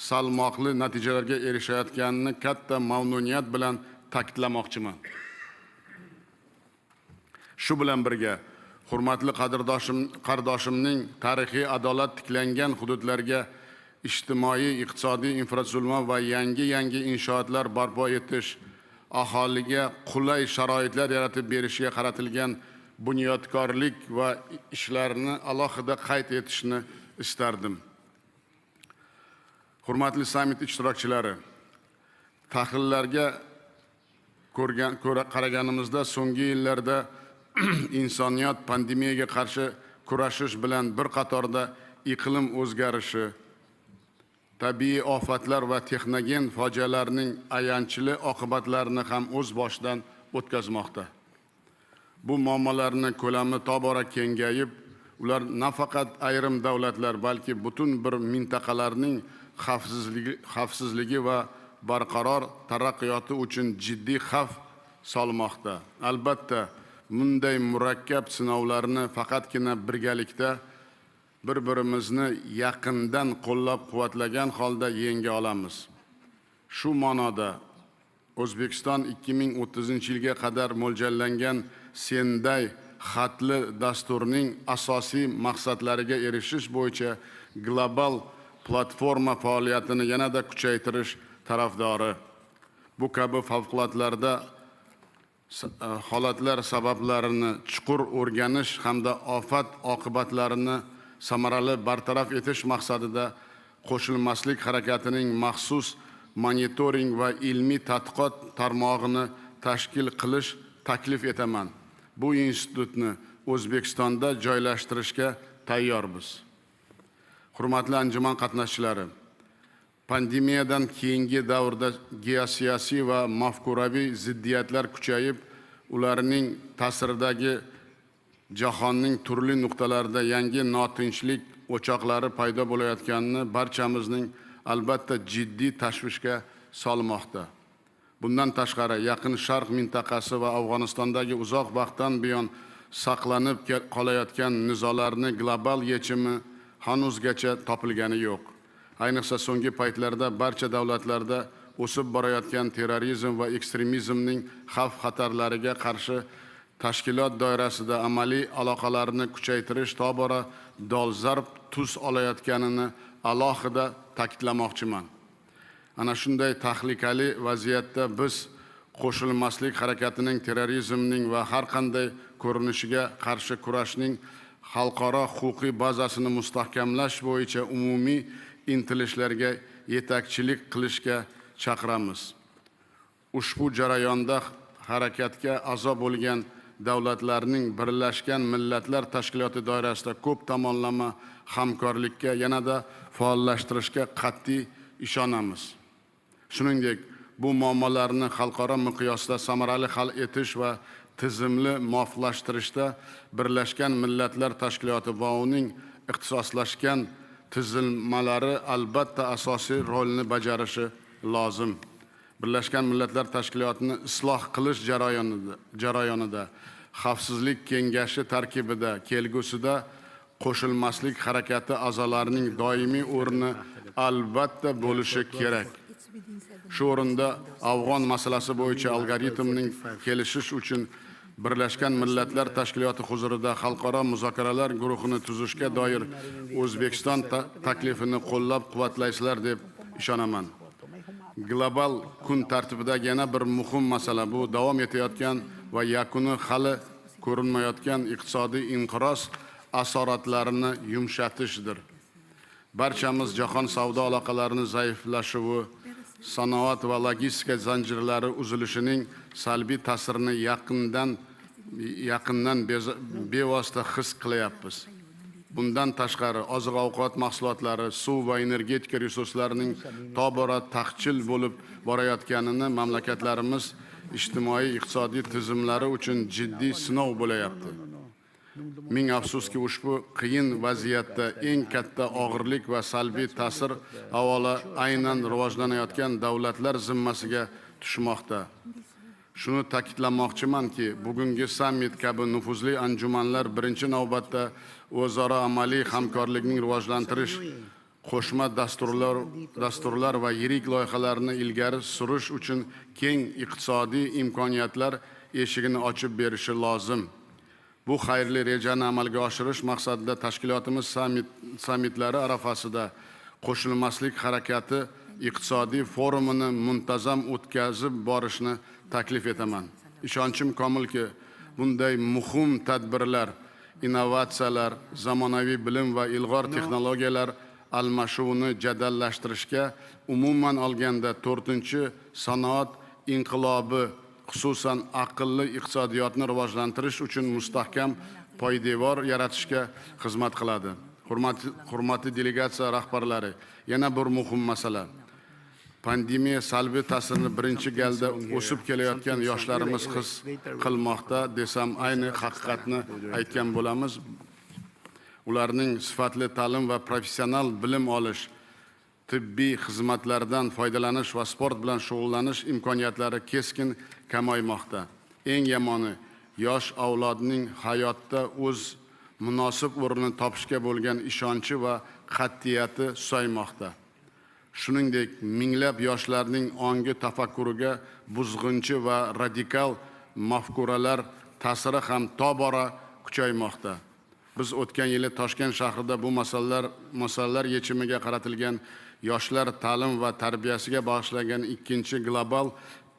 salmoqli natijalarga erishayotganini katta mamnuniyat bilan ta'kidlamoqchiman. Shu bilan birga hurmatli qardoshimning tarixiy adolat tiklangan hududlarga ijtimoiy, iqtisodiy infratuzilma va yangi inshootlar barpo etish, aholiga qulay sharoitlar yaratib berishga qaratilgan bunyodkorlik va ishlarini alohida qayd etishni istardim. Hurmatli sammit ishtirokchilari, tahlillarga qaraganimizda so'nggi yillarda insoniyat pandemiyaga qarshi kurashish bilan bir qatorda iqlim o'zgarishi, tabiiy ofatlar va texnogen fojialarning ayanchli oqibatlarini ham o'z boshidan o'tkazmoqda. Bu muammolarning ko'lami tobora kengayib, ular nafaqat ayrim davlatlar, balki butun bir mintaqalarning xavfsizligi va barqaror taraqqiyoti uchun jiddiy xavf solmoqda. Albatta, bunday murakkab sinovlarni faqatgina birgalikda bir-birimizni yaqindan qo'llab-quvvatlagan holda yenga olamiz. Shu ma'noda O'zbekiston 2030-yilga qadar mo'ljallangan Senday xatli dasturning asosiy maqsadlariga erishish bo'yicha global platforma faoliyatini yanada kuchaytirish tarafdori. Bu kabi favqulodda holatlar sabablarini chuqur o'rganish hamda ofat oqibatlarini samarali bartaraf etish maqsadida qo'shilmaslik harakatining maxsus monitoring va ilmiy tadqiqot tarmog'ini tashkil qilish taklif etaman. Bu institutni O'zbekistonda joylashtirishga tayyormiz. Hurmatli anjuman qatnashchilari, pandemiyadan keyingi davrda geosiyosiy va mafkuraviy ziddiyatlar kuchayib, ularning ta'siridagi jahonning turli nuqtalarida yangi notinchlik o'choqlari paydo bo'layotganini barchamizning albatta jiddiy tashvishga solmoqda. Bundan tashqari, Yaqin Sharq mintaqasi va Afg'onistondagi uzoq vaqtdan buyon saqlanib qolayotgan nizolarni global yechimi hanuzgacha topilgani yo'q. Ayniqsa so'nggi paytlarda barcha davlatlarda o'sib borayotgan terrorizm va ekstremizmning xavf-xatarlariga qarshi tashkilot doirasida amaliy aloqalarni kuchaytirish tobora dolzarb tus olayotganini alohida ta'kidlamoqchiman. Ana shunday tahlikali vaziyatda biz qo'shilmaslik harakatining terrorizmning va har qanday ko'rinishiga qarshi kurashning xalqaro huquqiy bazasini mustahkamlash bo'yicha umumiy intilishlarga yetakchilik qilishga chaqiramiz. Ushbu jarayonda harakatga a'zo bo'lgan davlatlarning Birlashgan Millatlar Tashkiloti doirasida ko'p tomonlama hamkorlikka yanada faollashtirishga qat'iy ishonamiz. Shuningdek, bu muammolarni xalqaro miqyosda samarali hal etish va tizimli muvofiqlashtirishda Birlashgan Millatlar Tashkiloti va uning ixtisoslashgan tizilmalari albatta asosiy rolni bajarishi lozim. Birlashgan Millatlar Tashkilotini isloh qilish jarayonida Xavfsizlik kengashi tarkibida kelgusida qo'shilmaslik harakati a'zolarining doimiy o'rni albatta bo'lishi kerak. Shu o'rinda Afg'on masalasi bo'yicha algoritmning kelishish uchun Birlashgan Millatlar Tashkiloti huzurida xalqaro muzokaralar guruhini tuzishga doir O'zbekiston taklifini qo'llab-quvvatlaysizlar deb ishonaman. Global kun tartibidagi yana bir muhim masala bu davom etayotgan va yakuni hali ko'rinmayotgan iqtisodiy inqiroz asoratlarini yumshatishdir. Barchamiz jahon savdo aloqalarining zaiflashuvi, sanoat va logistika zanjirlari uzilishining salbiy ta'sirini yaqindan bevosita his qilyapmiz. Bundan tashqari oziq-ovqat mahsulotlari, suv va energetika resurslarining tobora taqchil bo'lib borayotganini mamlakatlarimiz ijtimoiy-iqtisodiy tizimlari uchun jiddiy sinov bo'layapti. Ming afsuski ushbu qiyin vaziyatda eng katta og'irlik va salbiy ta'sir avvalo aynan rivojlanayotgan davlatlar zimmasiga tushmoqda. Shuni ta'kidlamoqchimanki, bugungi sammit kabi nufuzli anjumanlar birinchi navbatda o'zaro amaliy hamkorlikning rivojlantirish, qo'shma dasturlar va yirik loyihalarni ilgari surish uchun keng iqtisodiy imkoniyatlar eshigini ochib berishi lozim. Bu xayrli rejani amalga oshirish maqsadida tashkilotimiz sammitlari arafasida qo'shilmaslik harakati iqtisodiy forumini muntazam o'tkazib borishni taklif etaman. Ishonchim komilki, bunday muhim tadbirlar, innovatsiyalar, zamonaviy bilim va ilg'or texnologiyalar almashuvini jadallashtirishga, umuman olganda 4-sanoat inqilobi, xususan aqlli iqtisodiyotni rivojlantirish uchun mustahkam poydevor yaratishga xizmat qiladi. Hurmatli delegatsiya rahbarlari, yana bir muhim masala. Pandemiya salbiy ta'sirini birinchi galda o'sib kelayotgan yoshlarimiz his qilmoqda desam ayni haqiqatni aytgan bo'lamiz. Ularning sifatli ta'lim va professional bilim olish, tibbiy xizmatlardan foydalanish va sport bilan shug'ullanish imkoniyatlari keskin kamaymoqda. Eng yomoni, yosh avlodning hayotda o'z munosib o'rnini topishga bo'lgan ishonchi va qat'iyati susaymoqda. Shuningdek, minglab yoshlarning ongi tafakkuriga buzg'unchi va radikal mafkuralar ta'siri ham tobora kuchaymoqda. Biz o'tgan yili Toshkent shahrida bu masalalar yechimiga qaratilgan yoshlar ta'lim va tarbiyasiga bag'ishlangan 2-chi global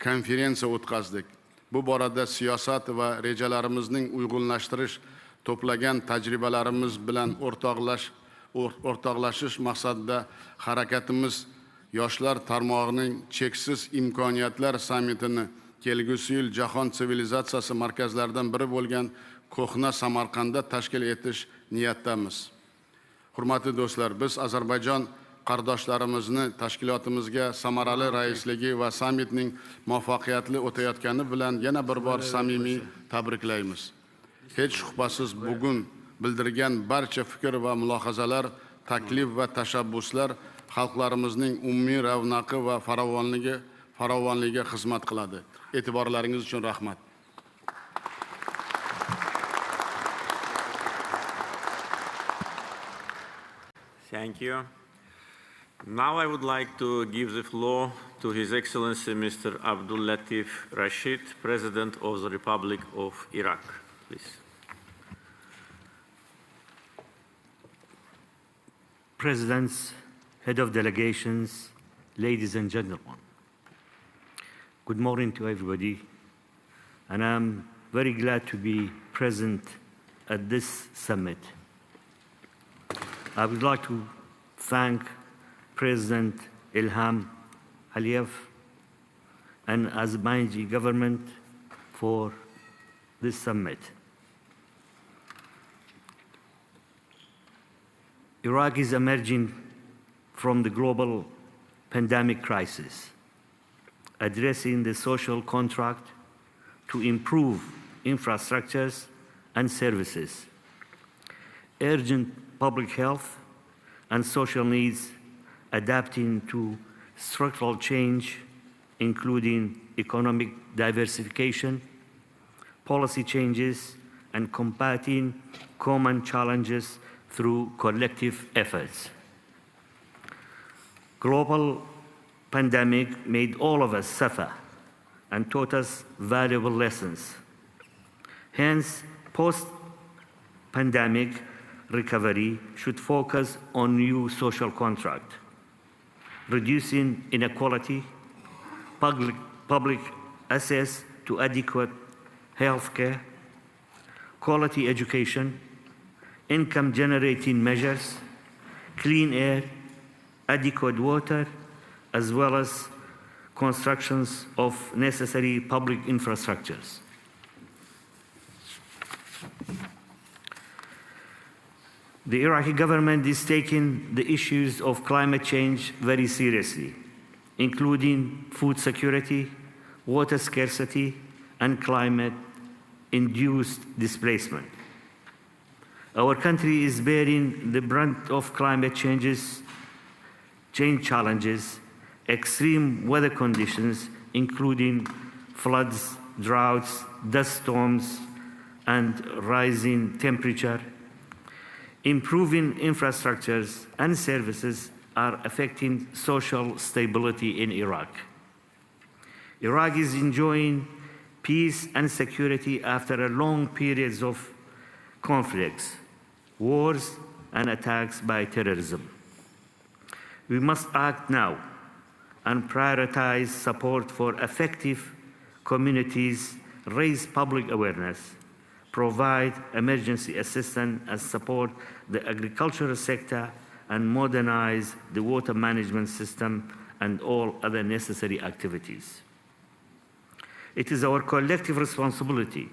konferensiya o'tkazdik. Bu borada siyosat va rejalarimizning uyg'unlashtirish, to'plagan tajribalarimiz bilan o'rtoqlashish maqsadida harakatimiz yoshlar tarmog'ining cheksiz imkoniyatlar sammitini kelgusi yil jahon sivilizatsiyasi markazlaridan biri bo'lgan ko'hna Samarqandda tashkil etish niyatdamiz. Hurmatli do'stlar, biz Ozarbayjon qardoshlarimizni tashkilotimizga samarali raisligi va sammitning muvaffaqiyatli o'tayotgani bilan yana bir bor samimiy tabriklaymiz. Hech shubhasiz bugun bildirgan barcha fikr va mulohazalar, taklif va tashabbuslar xalqlarimizning umumiy ravnaqi va farovonligiga xizmat qiladi. E'tiborlaringiz uchun rahmat.
Thank you. Now I would like to give the floor to His Excellency Mr. Abdul Latif Rashid, President of the Republic of Iraq. Please.
Presidents, head of delegations, ladies and gentlemen, good morning to everybody, and I'm very glad to be present at this summit. I would like to thank President Ilham Aliyev and Azerbaijani government for this summit. Iraq is emerging from the global pandemic crisis, addressing the social contract to improve infrastructures and services, urgent public health and social needs, adapting to structural change, including economic diversification, policy changes, and combating common challenges through collective efforts. Global pandemic made all of us suffer and taught us valuable lessons. Hence, post-pandemic recovery should focus on new social contract, reducing inequality, public access to adequate health care, quality education, income-generating measures, clean air, adequate water, as well as constructions of necessary public infrastructures. The Iraqi government is taking the issues of climate change very seriously, including food security, water scarcity, and climate-induced displacement. Our country is bearing the brunt of climate change challenges, extreme weather conditions, including floods, droughts, dust storms, and rising temperature. Improving infrastructures and services are affecting social stability in Iraq. Iraq is enjoying peace and security after a long period of conflicts, wars, and attacks by terrorism. We must act now and prioritize support for effective communities, raise public awareness, provide emergency assistance and support the agricultural sector, and modernize the water management system and all other necessary activities. It is our collective responsibility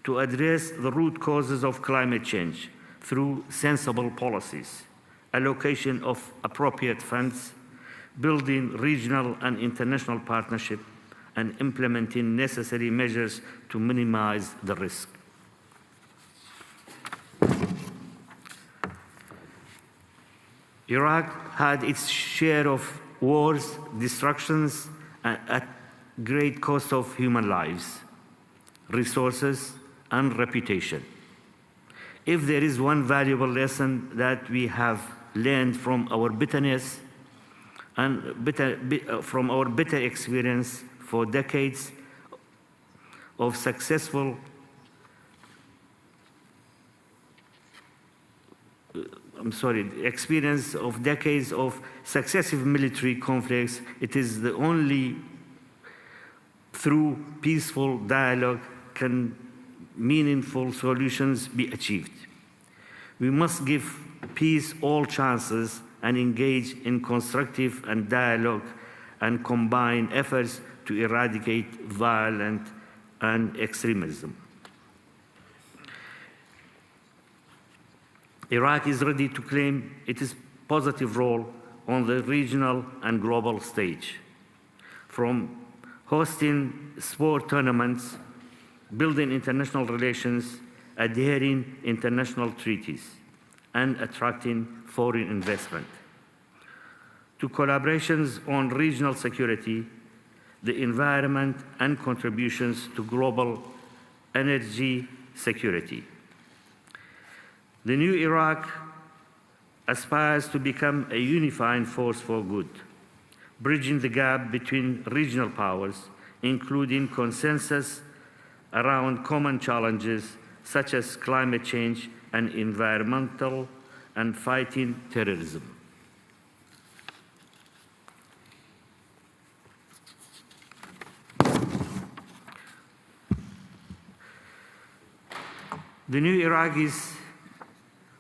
to address the root causes of climate change through sensible policies, allocation of appropriate funds, building regional and international partnership, and implementing necessary measures to minimize the risk. Iraq had its share of wars, destructions, at great cost of human lives, resources, and reputation. If there is one valuable lesson that we have learned from our bitterness and from our bitter experience for decades of successive military conflicts, it is the only through peaceful dialogue can meaningful solutions be achieved. We must give peace all chances and engage in constructive and dialogue and combine efforts to eradicate violence and extremism. Iraq is ready to claim its positive role on the regional and global stage, from hosting sport tournaments, building international relations, adhering international treaties, and attracting foreign investment, to collaborations on regional security, the environment, and contributions to global energy security. The new Iraq aspires to become a unifying force for good, bridging the gap between regional powers, including consensus around common challenges such as climate change and environmental, and fighting terrorism. The new Iraq is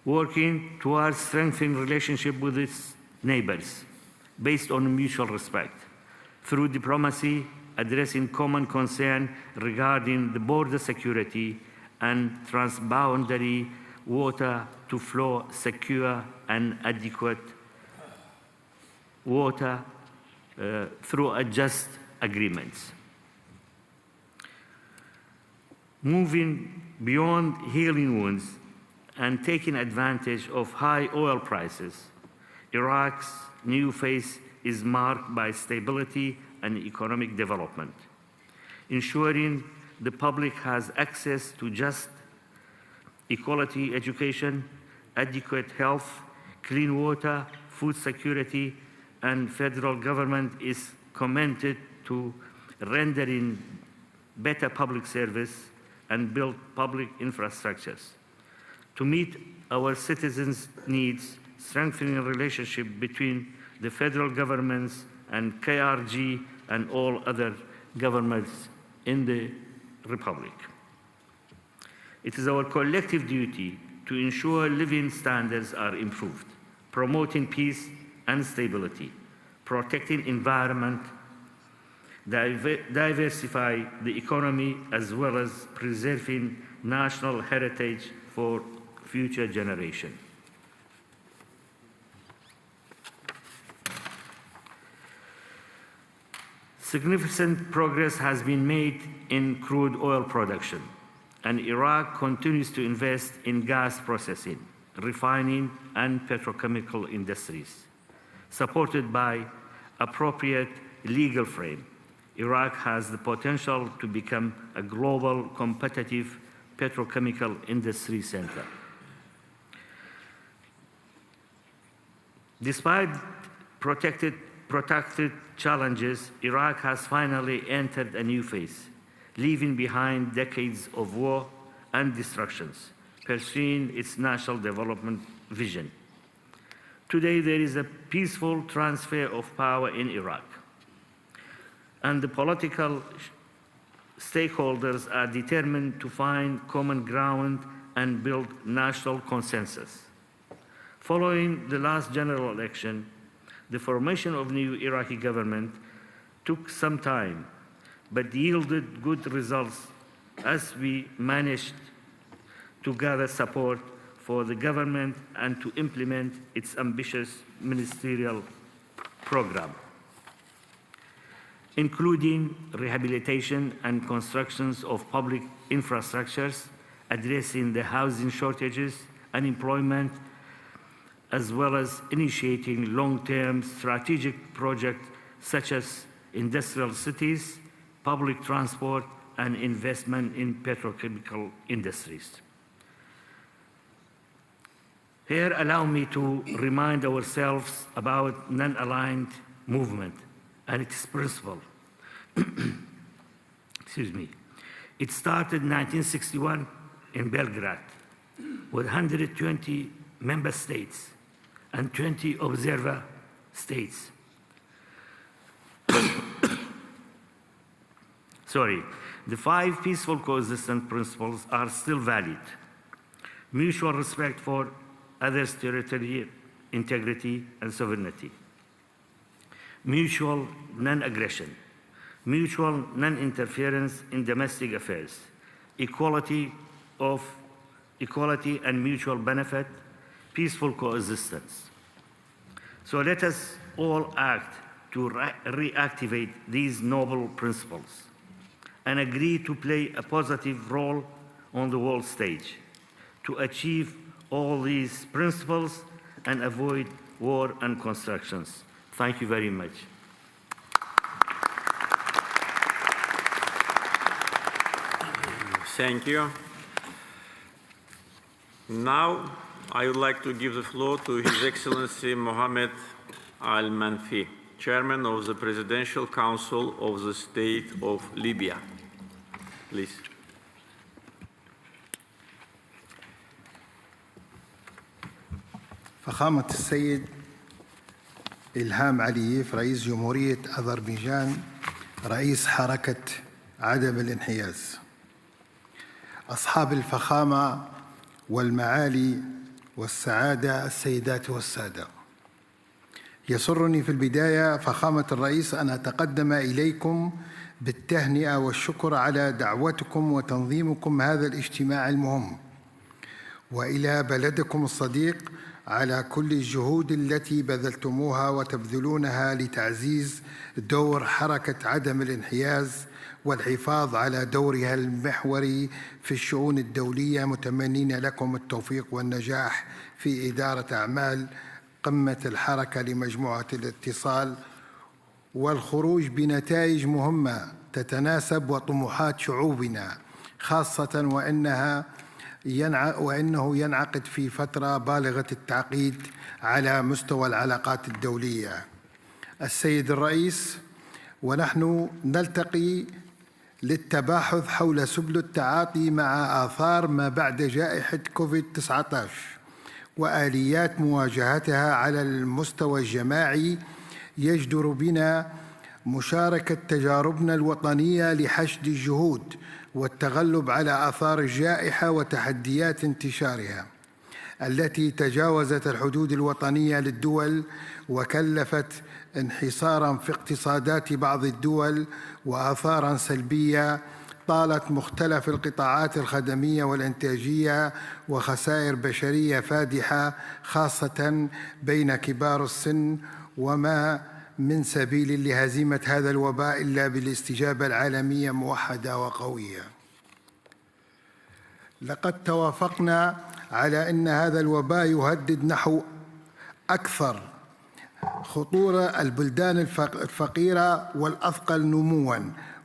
working towards strengthening relationship with its neighbors based on mutual respect through diplomacy, addressing common concern regarding the border security and transboundary water to flow secure and adequate water through just agreements. Moving beyond healing wounds and taking advantage of high oil prices, Iraq's new phase is marked by stability and economic development, ensuring the public has access to just equality education, adequate health, clean water, food security, and federal government is committed to rendering better public service and build public infrastructures. To meet our citizens' needs, strengthening a relationship between the federal governments and KRG and all other governments in the Republic. It is our collective duty to ensure living standards are improved, promoting peace and stability, protecting environment, diversify the economy, as well as preserving national heritage for future generations. Significant progress has been made in crude oil production, and Iraq continues to invest in gas processing, refining, and petrochemical industries. Supported by appropriate legal frame, Iraq has the potential to become a global competitive petrochemical industry center. Despite protracted challenges, Iraq has finally entered a new phase, leaving behind decades of war and destructions, pursuing its national development vision. Today, there is a peaceful transfer of power in Iraq, and the political stakeholders are determined to find common ground and build national consensus. Following the last general election, the formation of new Iraqi government took some time, but yielded good results as we managed to gather support for the government and to implement its ambitious ministerial program, including rehabilitation and constructions of public infrastructures, addressing the housing shortages, unemployment, as well as initiating long-term strategic projects such as industrial cities, public transport, and investment in petrochemical industries. Here, allow me to remind ourselves about non-aligned movement and its principle. Excuse me. It started in 1961 in Belgrade with 120 member states and 20 observer states. Sorry. The 5 peaceful coexistence principles are still valid. Mutual respect for others' territorial integrity and sovereignty. Mutual non-aggression. Mutual non-interference in domestic affairs. Equality and mutual benefit. Peaceful coexistence. So let us all act to reactivate these noble principles and agree to play a positive role on the world stage to achieve all these principles and avoid war and constructions. Thank you very much.
Thank you. Now, I would like to give the floor to His Excellency Mohammed Al-Manfi, Chairman of the Presidential Council of the State of Libya. Please.
فخامة السيد إلهام علييف رئيس جمهورية أذربيجان رئيس حركة عدم الانحياز، أصحاب الفخامة والمعالي والسعادة السيدات والسادة، يسرني في البداية فخامة الرئيس أن أتقدم إليكم بالتهنئة والشكر على دعوتكم وتنظيمكم هذا الاجتماع المهم، وإلى بلدكم الصديق على كل الجهود التي بذلتموها وتبذلونها لتعزيز دور حركة عدم الانحياز والحفاظ على دورها المحوري في الشؤون الدولية، متمنين لكم التوفيق والنجاح في إدارة أعمال قمة الحركة لمجموعة الاتصال والخروج بنتائج مهمة تتناسب وطموحات شعوبنا، خاصة وإنه ينعقد في فترة بالغة التعقيد على مستوى العلاقات الدولية. السيد الرئيس، ونحن نلتقي للتباحث حول سبل التعاطي مع آثار ما بعد جائحة كوفيد-19 وآليات مواجهتها على المستوى الجماعي، يجدر بنا مشاركة تجاربنا الوطنية لحشد الجهود والتغلب على آثار الجائحة وتحديات انتشارها التي تجاوزت الحدود الوطنية للدول وكلفت انحصارا في اقتصادات بعض الدول وآثارا سلبية طالت مختلف القطاعات الخدمية والإنتاجية وخسائر بشرية فادحة خاصة بين كبار السن، وما من سبيل لهزيمة هذا الوباء إلا بالاستجابة العالمية موحدة وقوية. لقد توافقنا على أن هذا الوباء يهدد نحو أكثر خطورة البلدان الفقيرة والأثقل نمواً،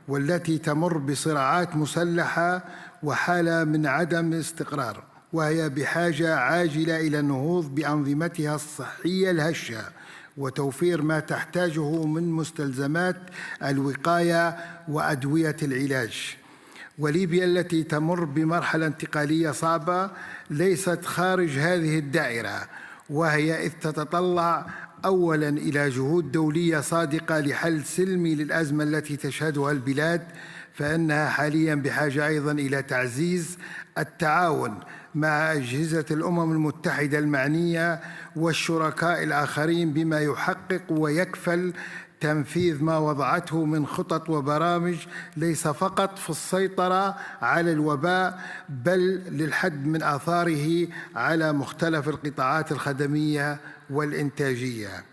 والتي تمر بصراعات مسلحة وحالة من عدم الاستقرار، وهي بحاجة عاجلة إلى النهوض بأنظمتها الصحية الهشة وتوفير ما تحتاجه من مستلزمات الوقاية وأدوية العلاج. وليبيا التي تمر بمرحلة انتقالية صعبة ليست خارج هذه الدائرة، وهي إذ تتطلع أولاً إلى جهود دولية صادقة لحل سلمي للأزمة التي تشهدها البلاد، فإنها حالياً بحاجة أيضاً إلى تعزيز التعاون مع أجهزة الأمم المتحدة المعنية والشركاء الآخرين بما يحقق ويكفل تنفيذ ما وضعته من خطط وبرامج ليس فقط في السيطرة على الوباء بل للحد من آثاره على مختلف القطاعات الخدمية والإنتاجية.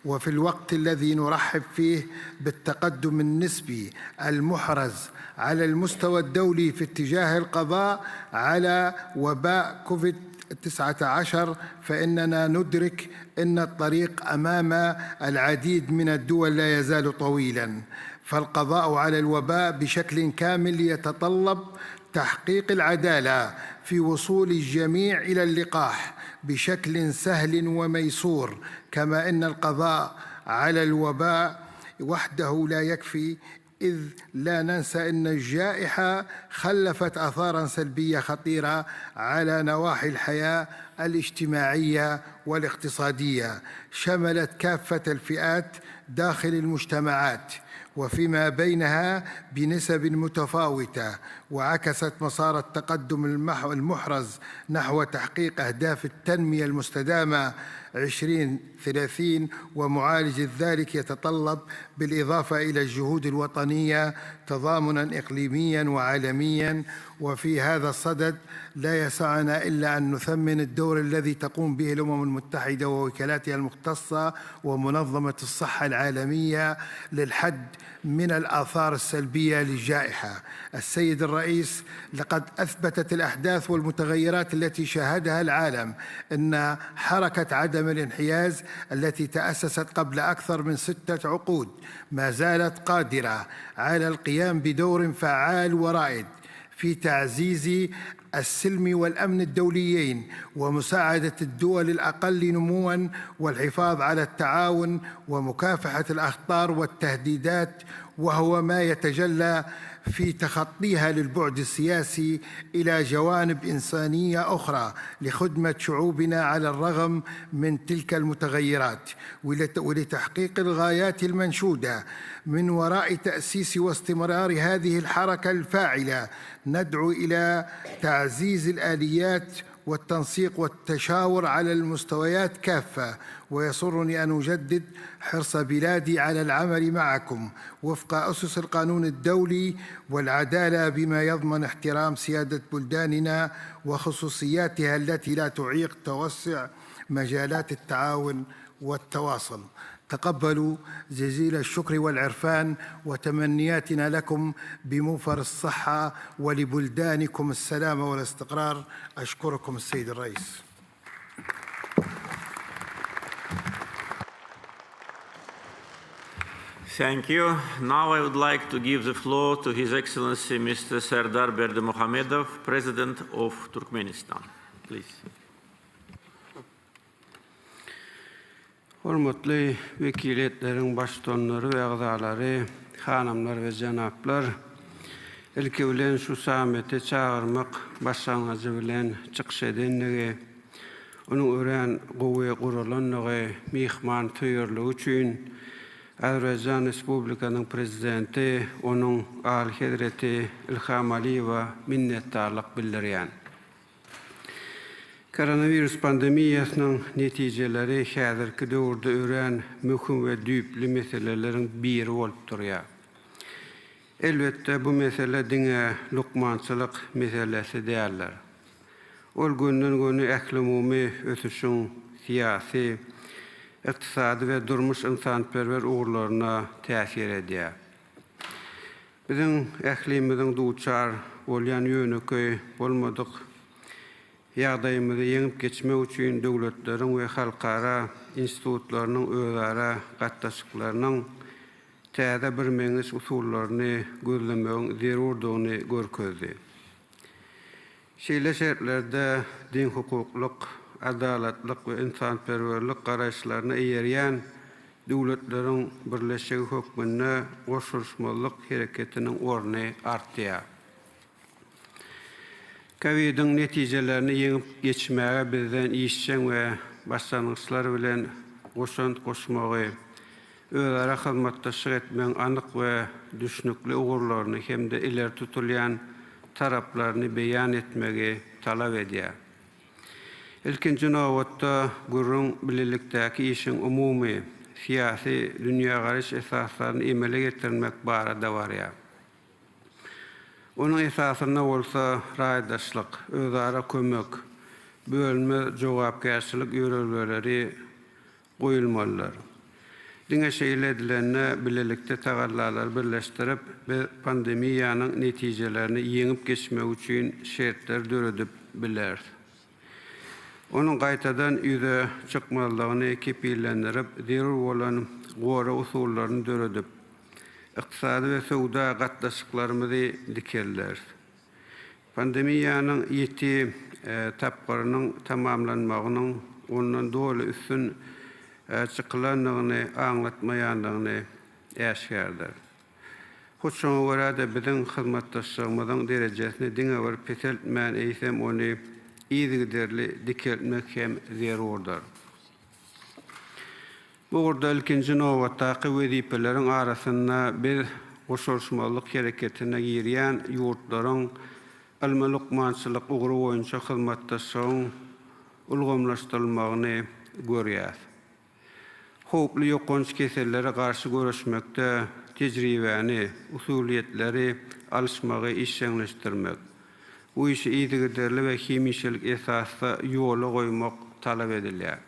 وفي الوقت الذي نرحب فيه بالتقدم النسبي المحرز على المستوى الدولي في اتجاه القضاء على وباء كوفيد-19، فإننا ندرك أن الطريق أمام العديد من الدول لا يزال طويلاً، فالقضاء على الوباء بشكل كامل يتطلب تحقيق العدالة في وصول الجميع إلى اللقاح بشكل سهل وميسور، كما أن القضاء على الوباء وحده لا يكفي، إذ لا ننسى أن الجائحة خلفت آثاراً سلبية خطيرة على نواحي الحياة الاجتماعية والاقتصادية، شملت كافة الفئات داخل المجتمعات وفيما بينها بنسب متفاوتة، وعكست مسار التقدم المحرز نحو تحقيق أهداف التنمية المستدامة 2030، ومعالجة ذلك يتطلب بالإضافة إلى الجهود الوطنية تضامناً إقليمياً وعالمياً. وفي هذا الصدد لا يسعنا إلا أن نثمن الدور الذي تقوم به الأمم المتحدة ووكالاتها المختصة ومنظمة الصحة العالمية للحد من الآثار السلبية للجائحة. السيد الرئيس، لقد أثبتت الأحداث والمتغيرات التي شاهدها العالم أن حركة عدم الانحياز التي تأسست قبل أكثر من 6 عقود ما زالت قادرة على القيام بدور فعال ورائد في تعزيز السلم والأمن الدوليين ومساعدة الدول الأقل نمواً والحفاظ على التعاون ومكافحة الأخطار والتهديدات، وهو ما يتجلى في تخطيها للبعد السياسي إلى جوانب إنسانية أخرى لخدمة شعوبنا على الرغم من تلك المتغيرات، ولتحقيق الغايات المنشودة من وراء تأسيس واستمرار هذه الحركة الفاعلة. ندعو إلى تعزيز الآليات والتنسيق والتشاور على المستويات كافة، ويسرني أن أجدد حرص بلادي على العمل معكم وفق أسس القانون الدولي والعدالة بما يضمن احترام سيادة بلداننا وخصوصياتها التي لا تعيق توسع مجالات التعاون والتواصل. تقبلوا جزيل الشكر والعرفان وتمنياتنا لكم بموفر الصحة ولبلدانكم السلام والاستقرار. أشكركم السيد الرئيس.
Thank you. Now I would like to give the floor to His Excellency Mr. Serdar Berdimuhamedov, President of Turkmenistan. Please.
Hormatly vekiliyetlerin baştonları ve ağzaları, hanımlar ve janaplar, ilki bilen şu samete çağırmak başlangıcı bilen çıkış edenliği, onun öğren kuvve kurulanlığı, mihman tüyürlüğü için Azerbaycan Respublikanın prezidenti, onun Al Hedreti İlham Aliyeva minnettarlık bildiriyen. Koronavirus pandemiyasının neticeleri hazırki dövrde öğren mühim ve düyüplü meselelerin biri olup duruyor. Elbette bu mesele dine lukmançılık meselesi değerler. Ol günden günü eklimumi ötüşün siyasi, iktisadi ve durmuş insanperver uğurlarına tesir ediyor. Bizim eklimimizin duçar olan yönü olmadık yağdayımızı yenip geçmek için devletlerin ve halkara institutlarının özara katlaşıklarının təzə bir meňiş usullarını gözlemeğin zerurduğunu görkezdi. Şeýle şertlerde din hukukluk, adaletlik ve insanperverlik garaşlaryna eýerýän döwletlerin birleşigi hökmünde Qoşulmalyk hereketiniň orny artýar. COVID-19 netijelerini yeňip geçmäge bizden işçen we başlangyçlar bilen goşmagy, özara hyzmatdaşlyk etmeň anyk we düşnükli ugurlaryny hemde iler tutulýan taraplaryny beýan etmegi talap edýär. Ilkinji nowatda gurrun bilelikdäki işiň umumy siyasi dünýägaraş esaslaryny emele getirmek barada barýar. Onun esasyna bolsa raýdaşlyk, özara kömek, bölme jogapkärçilik ýöreleri goýulmalylar. Diňe şeýle edilenne bilelikde tagallalar birleşdirip ve pandemiýanyň netijelerini yeňip geçmek üçin şertler döredip biler. Onun gaýtadan ýüze çykmalygyny kepillendirip, zerur bolan gora usullaryny döredip, iktisadi ve sowda gatnaşyklarymyzy dikerler. Pandemiýanyň 7 tapgarynyň tamamlanmagynyň ondan doly üstün çıkılanlığını anlatmayanlığını eşkärdir. Hoşçoňa görä de biziň hyzmatdaşlygymyzyň derejesini diňe bir peteltmän eýsem ony ýygyderli dikelmek hem zerurdur. Bu urda ilkinji nowatdaky wezipeleriň arasynda bir goşulmalyk hereketine girýän ýurtlaryň almalykmançylyk ugry boýunça hyzmatdaşlygyň ulgamlaşdyrylmagyny görýär. Hoply ýokunç kesellere garşy görüşmekde tejribäni, usuliyetleri alışmagy işleňleşdirmek. Bu işi ýygyderli we hemişelik esasda ýola goýmak talap edilýär.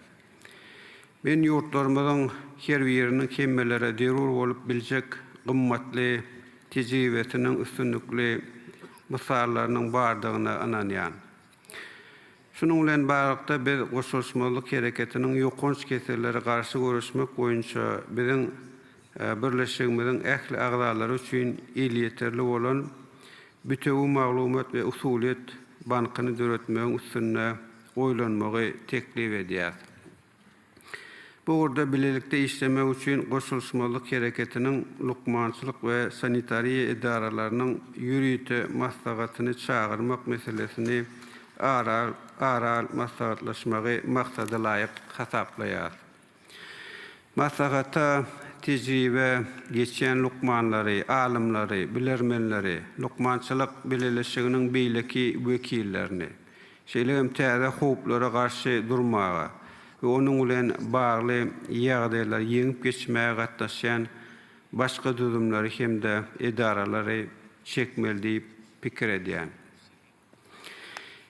Men ýurtlarymyzyň her biriniň hemmelere derur bolup biljek gymmatly tejribetiniň üstünlikli misallarynyň bardygyna ananýan. Şunun bilen barykda biz goşulmalyk hereketiniň ýokunç keselleri garşy görüşmek boýunça biziň birleşigimiziň ähli agzalary üçin ýeterli bolan bütew maglumat we usuliýet bankyny döretmegiň üstüne oýlanmagy teklip edýär. Bu urda bilelikde işlemek üçin goşulmalyk hereketiniň lukmançylyk we sanitariýa idaralarynyň ýürüýte maslahatyny çağırmak meselesini aral maslahatlaşmagy maksada laýyk hasaplaýar. Maslahata tejribe geçen lukmanlary, alymlary, bilermenleri, lukmançylyk bileleşiginiň beýleki wekillerini, Şeýle täze howplara garşy durmaga we onuň bilen bagly ýagdaýlar ýeňip geçmäge gatnaşan başga düzümleri hemde edaralary çekmeli diýip pikir edýän.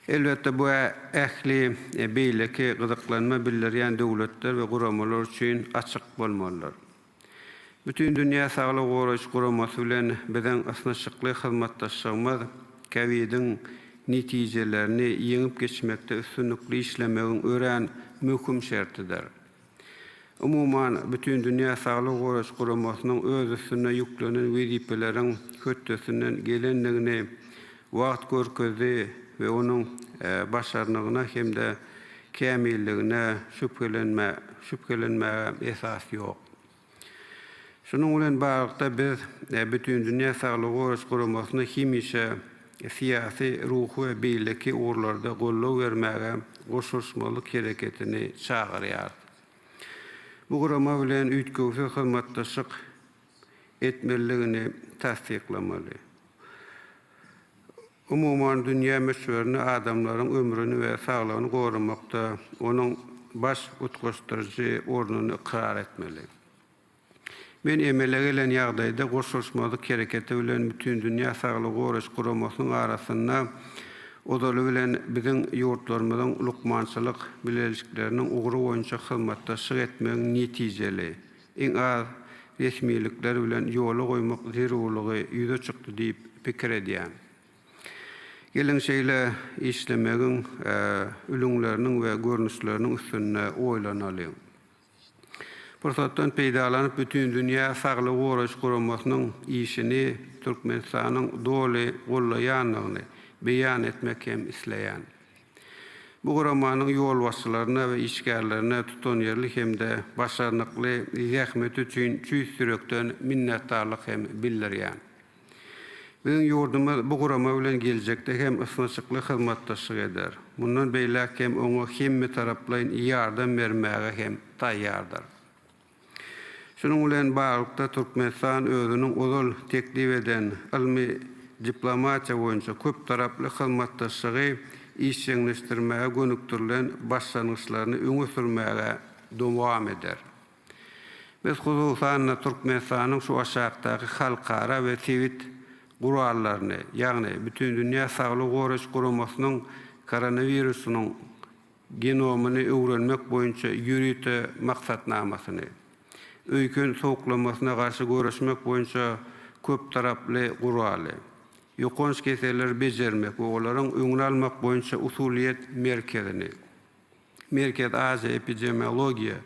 Elbette bu ähli beýleki gyzyklanma bildirýän döwletler we guramalar üçin açyk bolmalylar. Bütün dünýä saglyk goraş guramasy bilen biziň asnaşykly hyzmatdaşlygymyz COVID-19 netijelerini ýeňip geçmekde üstünlikli işlemegiň ören möhüm şertidir. Umuman bütün dünýä saglyk goraş guramasynyň öz üstüne ýüklenen wezipeleriň höttesinden gelenligini wagt görkezdi ve onuň başarnygyna hemde kämilligine şüphelenmäge esas ýok. Şunun bilen bagda biz bütün dünýä saglyk goraş guramasyny hemişe siyasi ruhu ve beýleki orlarda gollaw bermäge goşulmalyk hereketini çagyrýar. Bu gurama bilen üýtgüsi hyzmatdaşlyk etmeligini tasdiklamaly. Umuman dünýä meşwerini adamlaryň ömrüni we saglygyny gorumakda onuň baş utgaşdyrjy ornuny iqrar etmeli. Men emele gelen ýagdaýda goşulmalyk hereketi bilen bütün dünýä saglyk goraş guramasynyň arasynda odaly bilen biziň ýurtlarymyzyň lukmançylyk bilelikleriniň ugry boýunça hyzmatdaşlyk etmegiň netijeli iň az resmilikler bilen ýola goýmak zerurlygy ýüze çykdy diýip pikir edýän. Gelen şeýle işlemegiň ülüňleriniň we görnüşleriniň üstüne oýlanaly. Pursatdan peýdalanyp bütün dünýä saglyk goraş guramasynyň işini Türkmenistanyň doly gollaýanlygyny beýan etmek hem isleýän. Bu guramanyň ýolbaşçylaryna we işgärlerine tutan ýerlik hemde başarnykly zähmet üçin çüýsürekden minnetdarlyk hem bildirýän. Biziň ýurdumyz bu gurama bilen geljekde hem ysnçykly hyzmatdaşlyk eder. Bundan beýlek hem oňa hemme taraplaýyn ýardam bermäge hem taýýardyr. Şunun bilen baglykda Türkmenistan özüniň uzal teklip eden ilmi diplomatiýa boýunça köp taraply hyzmatdaşlygy işçileşdirmäge gönüktirilen başlangyçlaryny öňe sürmäge dowam eder. Biz hususan Türkmenistanyň şu aşagdaky halkara we sivit gurallaryny, ýagny bütün dünýä saglyk goraş guramasynyň koronawirusynyň genomyny öwrenmek boýunça ýürüte maksatnamasyny, öýkün sowuklamasyna garşy görüşmek boýunça köp taraply guraly, ýokonç keseller bejermek we olaryň öňüne almak boýunça usuliýet merkezini, Merkez Aziya epidemiologiýa,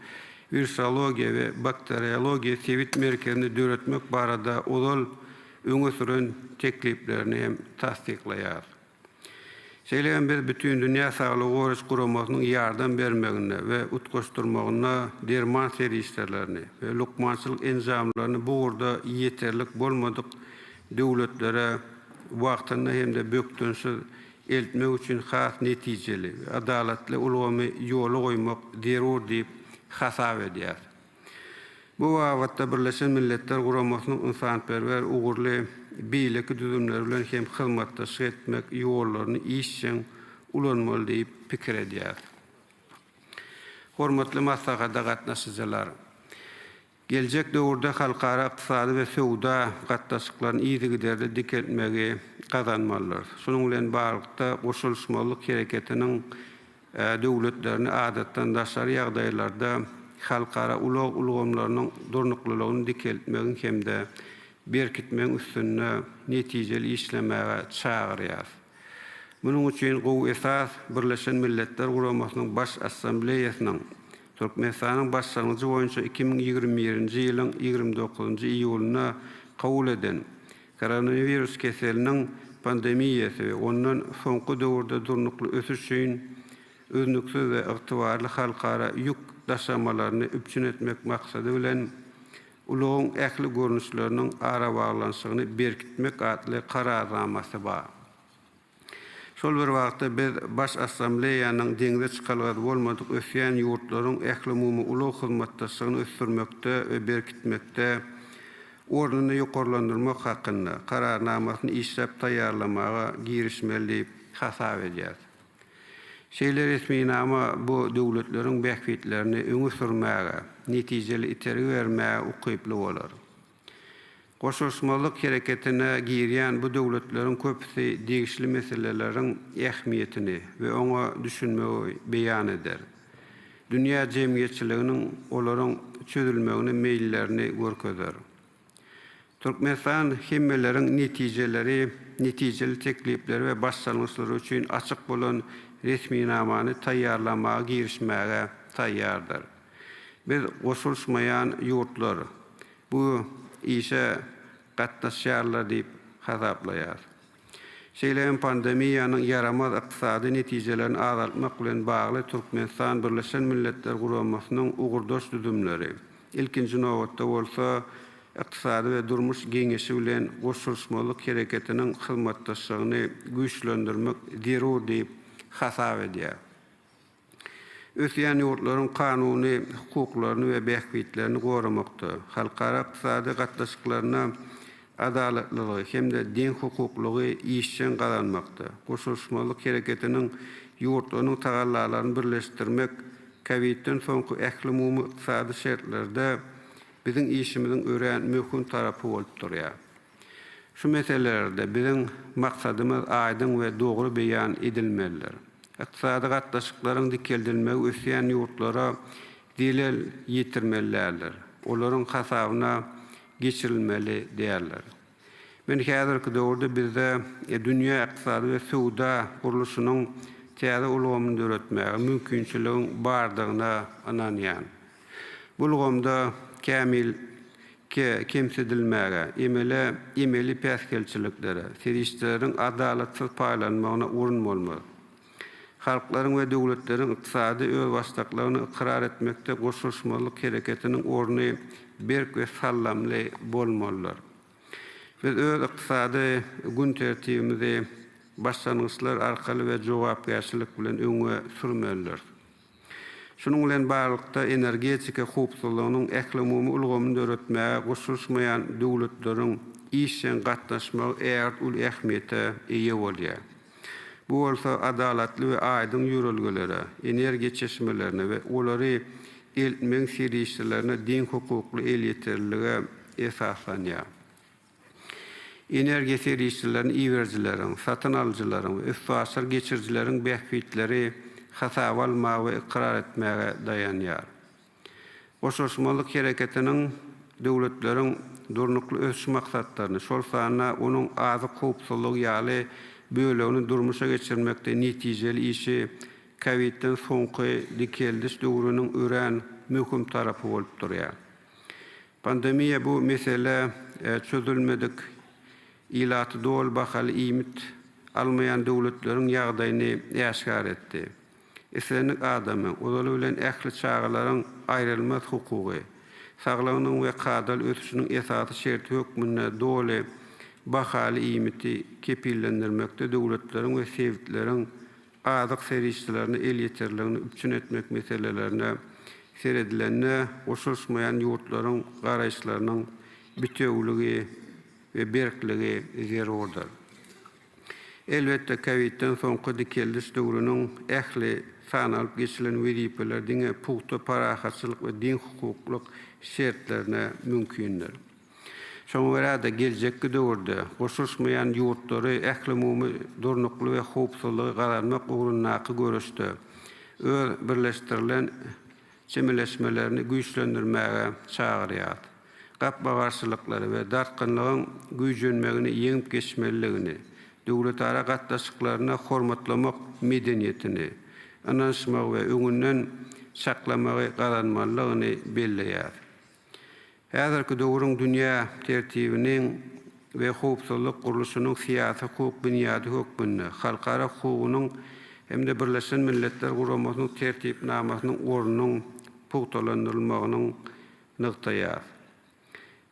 virusologiýa we bakteriologiýa sivit merkezini döretmek barada ozal öňe süren tekliplerini hem tasdiklaýar. Şeýle biz bütün dünýä saglyk goraş guramasynyň ýardam bermegine we utgaşdyrmagyna derman serişlerini we lukmançylyk enzamlaryny bu urda ýeterlik bolmadyk döwletlere wagtyny hemde bökdünsiz eltmek üçin has netijeli we adalatly ulgamy ýola goýmak derur diýip hasap edýär. Bu wagtda Birleşen Milletler Guramasynyň ynsanperwer ugurly beýleki düzümleri bilen hem hyzmatdaşlyk etmek ýollaryny işçiň ulanmaly diýip pikir edýär. Hormatly maslahatda gatnaşyjylar, geljek döwürde halkara ykdysady we sowda gatnaşyklaryny ýygy dikeltmegi kazanmalylar. Şunuň bilen barlykda goşulmalyk hereketiniň döwletlerini adatdan daşary ýagdaýlarda halkara ulgamlarynyň durnuklylygyny dikeltmegiň hemde berkitmegiň üstüne netijeli işlemäge çagyrýar. Munuň üçin gowy esas Birleşen Milletler Guramasynyň baş assambleýasynyň Türkmenistanyň başlangyjy boýunça 2021-nji ýylyň 29-njy iýulyna kabul eden koronavirus keseliniň pandemiýasy we ondan soňky döwürde durnukly ösüşiň özlüksiz we ygtybarly halkara ýük daşamalaryny üpçün etmek maksady bilen uluň ähli görnüşleriniň ara baglanşygyny berkitmek adly kararnamasy bar. Şol bir wagtda biz baş assambleýanyň deňde çykalgady bolmadyk ösýän ýurtlaryň ähli umumy uluň hyzmatdaşlygyny ösdürmekde we berkitmekde ornuny ýokarlandyrmak hakynda kararnamasyny işläp taýýarlamaga girişmeli diýip hasap edýär. Şeyler resminama bu döwletlerin bähfitlerini öňe sürmäge, netijeli iteri bermäge ukyply bolar. Qoşulmalyk hereketine girýän bu döwletlerin köpüsi degişli meselelerin ähmiýetini we oňa düşünmegi beýan eder. Dünya jemgyýetçiliginiň olaryň çözülmegine meýillerini görkezer. Türkmenistan hemmelerin netijeli teklipleri ve başlanmışları üçün açık bolan resminamany taýýarlamaga girişmäge taýýardyr. Biz goşulmayan ýurtlar bu işe gatnaşýarlar diýip hasaplaýar. Şeýlerin pandemiýanyň yaramaz ykdysady netijelerini azaltmak bilen bagly Türkmenistan Birleşen Milletler Guramasynyň ugurdaş düzümleri ilkinji nowatda bolsa ykdysady we durmuş geňeşi bilen goşulmalyk hereketiniň hyzmatdaşlygyny güýçlendirmek zerur diýip hasap edýär. Ösýän ýurtlaryň kanuny hukuklaryny we bähfitlerini goramakda, halkara ykdysady gatnaşyklaryna adalatlygy hemde din hukuklugy işçen galanmakda. Goşulmalyk hereketiniň ýurtlarynyň tagallalaryny birleşdirmek, COVID-19 soňky ähli-umumy ykdysady şertlerde bizim işimizin ören mümkün tarafı bolup durýar. Şu meselelerde bizim maksadymız aýdyn we dogry beýan edilmelidir. Ykdysady gatnaşyklaryň dikeldilmegi ösýän ýurtlara dilel ýetirmelidirler. Olaryň hasabyna geçirilmeli diýerler. Men häzirki döwürde bizde dünýä ykdysady we suwda guruluşynyň täze ulgamyny öwretmäge mümkinçiligiň bardygyna inanýan. Bu ulgamda kemsedilmäge, emeli päskelçiliklere, serişleriň adalatsyz paýlanmagyna urun bolmaz. Halklaryň we döwletleriň ykdysady öz başlyklaryny ikrar etmekde goşulmalyk hereketiniň orny berk we sallamly bolmalylar. Biz öz ykdysady gün tertibimizi başlangyçlar arkaly we jogapkärçilik bilen öňe sürmeliler. Şunun bilen barlykda energetika howpsuzlygynyň ähli-umumy ulgamyny öwretmäge goşulmayan döwletleriň işen gatnaşmagy ert ul ähmiýete eýe bolýar. Bu bolsa adalatly we aýdyn ýürelgelere, energiýa çeşmelerine we olary eltmeň serişlerine din hukukly el ýeterlige esaslanýar. Energiýa serişlerini iwerjileriň, satyn alyjylaryň we ösfaşar geçirjileriň bähfitleri hasap almagy we ikrar etmäge dayanýar. Goşulmalyk hereketiniň döwletleriň durnukly ösüş maksatlaryny, şol sanyna onuň azyk howpsuzlygy ýaly bölegini durmuşa geçirmekde netijeli işi COVID-19 soňky dikeldiş döwrüniň ören möhüm tarapy bolup durýar. Pandemiýa bu mesele çözülmedik ilaty dol bahaly iýmit almayan döwletleriň ýagdaýyny ýaşgar etdi. Esenlik adamı, olaly bilen ähli çağalaryň aýrylmaz hukugy, saglygynyň we kadal ösüşiniň esasy şerti hökmüne doly bahaly iýmiti kepillendirmekde döwletleriň we sewitleriň azyk serişlerini el ýeterligini üçin etmek meselelerine seredilenine goşulmayan ýurtlaryň garaýşlarynyň bütewligi we berkligi zerurdur. Elbette COVID-19 soňky dikeldiş döwrüniň ähli sanalyp geçilen wedipeler diňe puhta parahatçylyk we din hukuklyk şertlerine mümkindir. Şoňa geljekki döwürde goşulmayan ýurtlary ähli-umumy durnukly we howpsuzlygy galanmak ugrundaky görüşde öz birleşdirilen çemeleşmelerini güýçlendirmäge çagyrýar. Gapbagarçylyklary we dartgynlygyň güýjenmegini ýeňip geçmeliligini, döwletara gatnaşyklaryna hormatlamak medeniýetini, ananşmak we öňünden saklamagy galanmalygyny belleýär. Häzirki döwrüň dünýä tertibiniň we howpsuzlyk guruluşynyň syýasy hukuk büniýady hökmünde, halkara hukugynyň hemde Birleşen Milletler Guramasynyň tertipnamasynyň ornunyň puhtalandyrylmagynyň nyktaýar.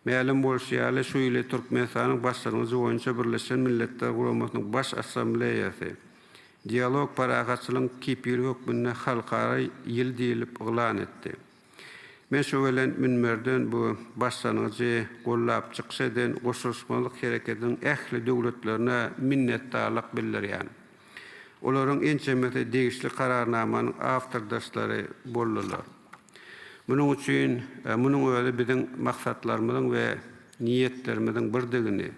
Ma'lum bolýarly şu ýyly Türkmenistanyň başlangyjy boýunça Birleşen Milletler Guramasynyň baş assambleýasy dialog paragatçylygyň kepili hökmünde halkara ýyl diýilip elan etdi. Men şu bilen münmerden bu başlangyjy gollap çykşadan goşulmalyk hereketiniň ähli döwletlerine minnetdarlyk bildirýän. Onların en çemeti değişli kararnamanın avtordaşları boldular. Bunun için, bunun öyle bizim maksatlarımızın ve niyetlerimizin birdigini,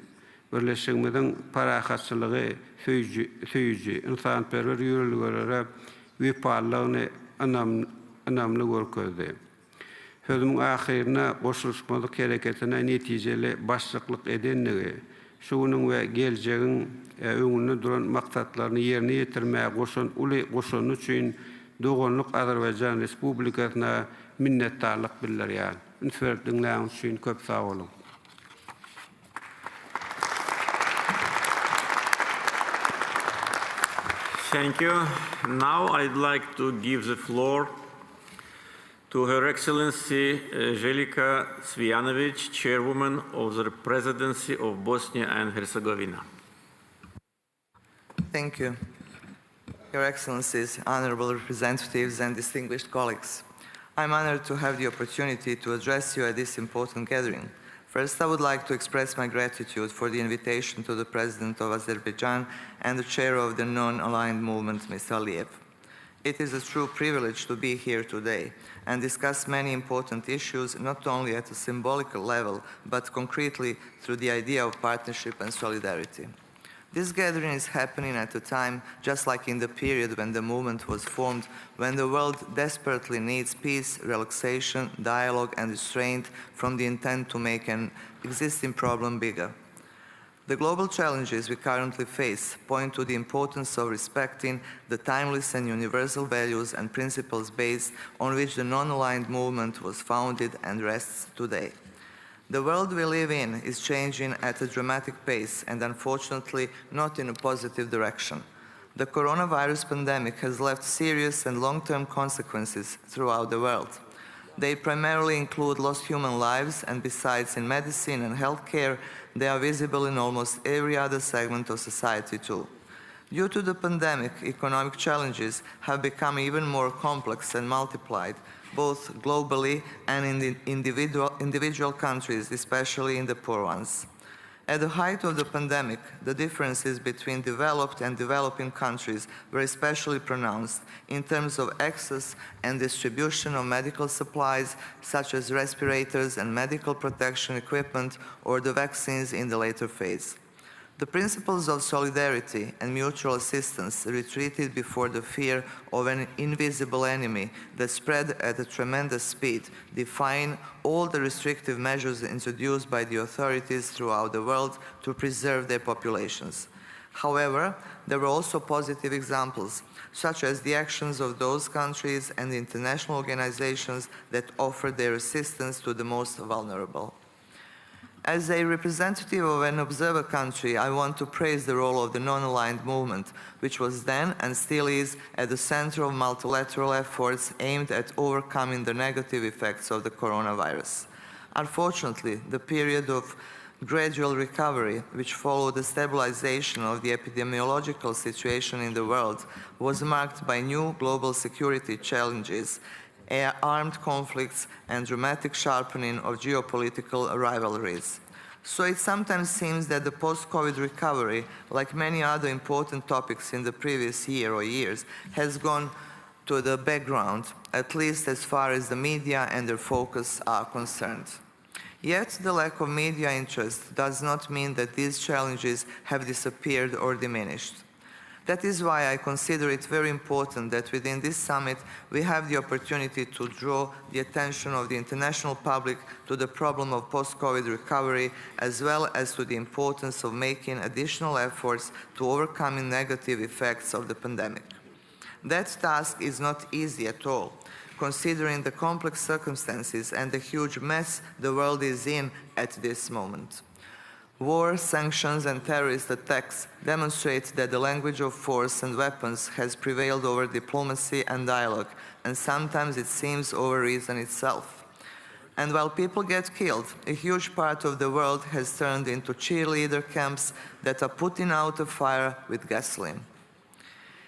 birleşimizin parakatçılığı, söyücü, insanperver yürürlüğüne viparlığını önemli görküzdü. Sözümün ahirine Qoşulmama Hərəkatına neticeli başlıklık edenliği, şunun ve geleceğin önünde duran maksatlarını yerine getirmeye koşun için Doğanlık Azerbaycan Respublikasına minnettarlık bildiriyor. Dinleyen için köp sağ olun.
Thank you. Now I'd like to give the floor to Her Excellency Željka Cvijanović, Chairwoman of the Presidency of Bosnia and Herzegovina.
Thank you. Your Excellencies, honorable representatives, and distinguished colleagues. I'm honored to have the opportunity to address you at this important gathering. First, I would like to express my gratitude for the invitation to the President of Azerbaijan and the Chair of the Non-Aligned Movement, Mr. Aliyev. It is a true privilege to be here today and discuss many important issues, not only at a symbolic level, but concretely through the idea of partnership and solidarity. This gathering is happening at a time, just like in the period when the movement was formed, when the world desperately needs peace, relaxation, dialogue, and restraint from the intent to make an existing problem bigger. The global challenges we currently face point to the importance of respecting the timeless and universal values and principles based on which the non-aligned movement was founded and rests today. The world we live in is changing at a dramatic pace and unfortunately not in a positive direction. The coronavirus pandemic has left serious and long-term consequences throughout the world. They primarily include lost human lives, and besides in medicine and healthcare, they are visible in almost every other segment of society too. Due to the pandemic, economic challenges have become even more complex and multiplied, both globally and in the individual countries, especially in the poor ones. At the height of the pandemic, the differences between developed and developing countries were especially pronounced in terms of access and distribution of medical supplies, such as respirators and medical protection equipment, or the vaccines in the later phase. The principles of solidarity and mutual assistance retreated before the fear of an invisible enemy that spread at a tremendous speed, defying all the restrictive measures introduced by the authorities throughout the world to preserve their populations. However, there were also positive examples, such as the actions of those countries and the international organizations that offered their assistance to the most vulnerable. As a representative of an observer country, I want to praise the role of the non-aligned movement, which was then and still is at the center of multilateral efforts aimed at overcoming the negative effects of the coronavirus. Unfortunately, the period of gradual recovery, which followed the stabilization of the epidemiological situation in the world, was marked by new global security challenges, armed conflicts, and dramatic sharpening of geopolitical rivalries. So it sometimes seems that the post-COVID recovery, like many other important topics in the previous year or years, has gone to the background, at least as far as the media and their focus are concerned. Yet the lack of media interest does not mean that these challenges have disappeared or diminished. That is why I consider it very important that within this summit we have the opportunity to draw the attention of the international public to the problem of post-COVID recovery, as well as to the importance of making additional efforts to overcome negative effects of the pandemic. That task is not easy at all, considering the complex circumstances and the huge mess the world is in at this moment. War, sanctions, and terrorist attacks demonstrate that the language of force and weapons has prevailed over diplomacy and dialogue, and sometimes it seems over reason itself. And while people get killed, a huge part of the world has turned into cheerleader camps that are putting out a fire with gasoline.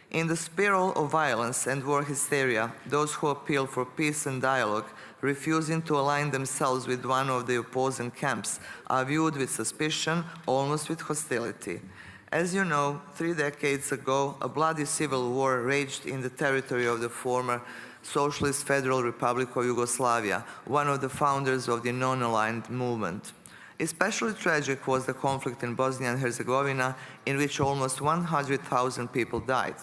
In the spiral of violence and war hysteria, those who appeal for peace and dialogue, refusing to align themselves with one of the opposing camps, are viewed with suspicion, almost with hostility. As you know, 3 decades ago, a bloody civil war raged in the territory of the former Socialist Federal Republic of Yugoslavia, one of the founders of the non-aligned movement. Especially tragic was the conflict in Bosnia and Herzegovina, in which almost 100,000 people died.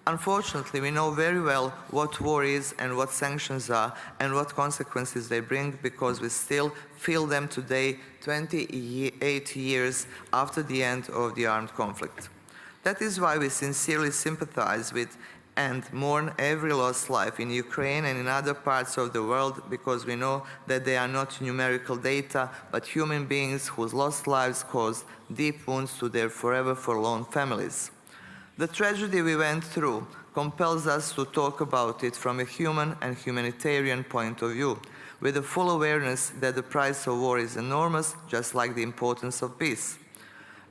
Unfortunately, we know very well what war is and what sanctions are and what consequences they bring, because we still feel them today, 28 years after the end of the armed conflict. That is why we sincerely sympathize with and mourn every lost life in Ukraine and in other parts of the world, because we know that they are not numerical data, but human beings whose lost lives caused deep wounds to their forever forlorn families. The tragedy we went through compels us to talk about it from a human and humanitarian point of view, with the full awareness that the price of war is enormous, just like the importance of peace.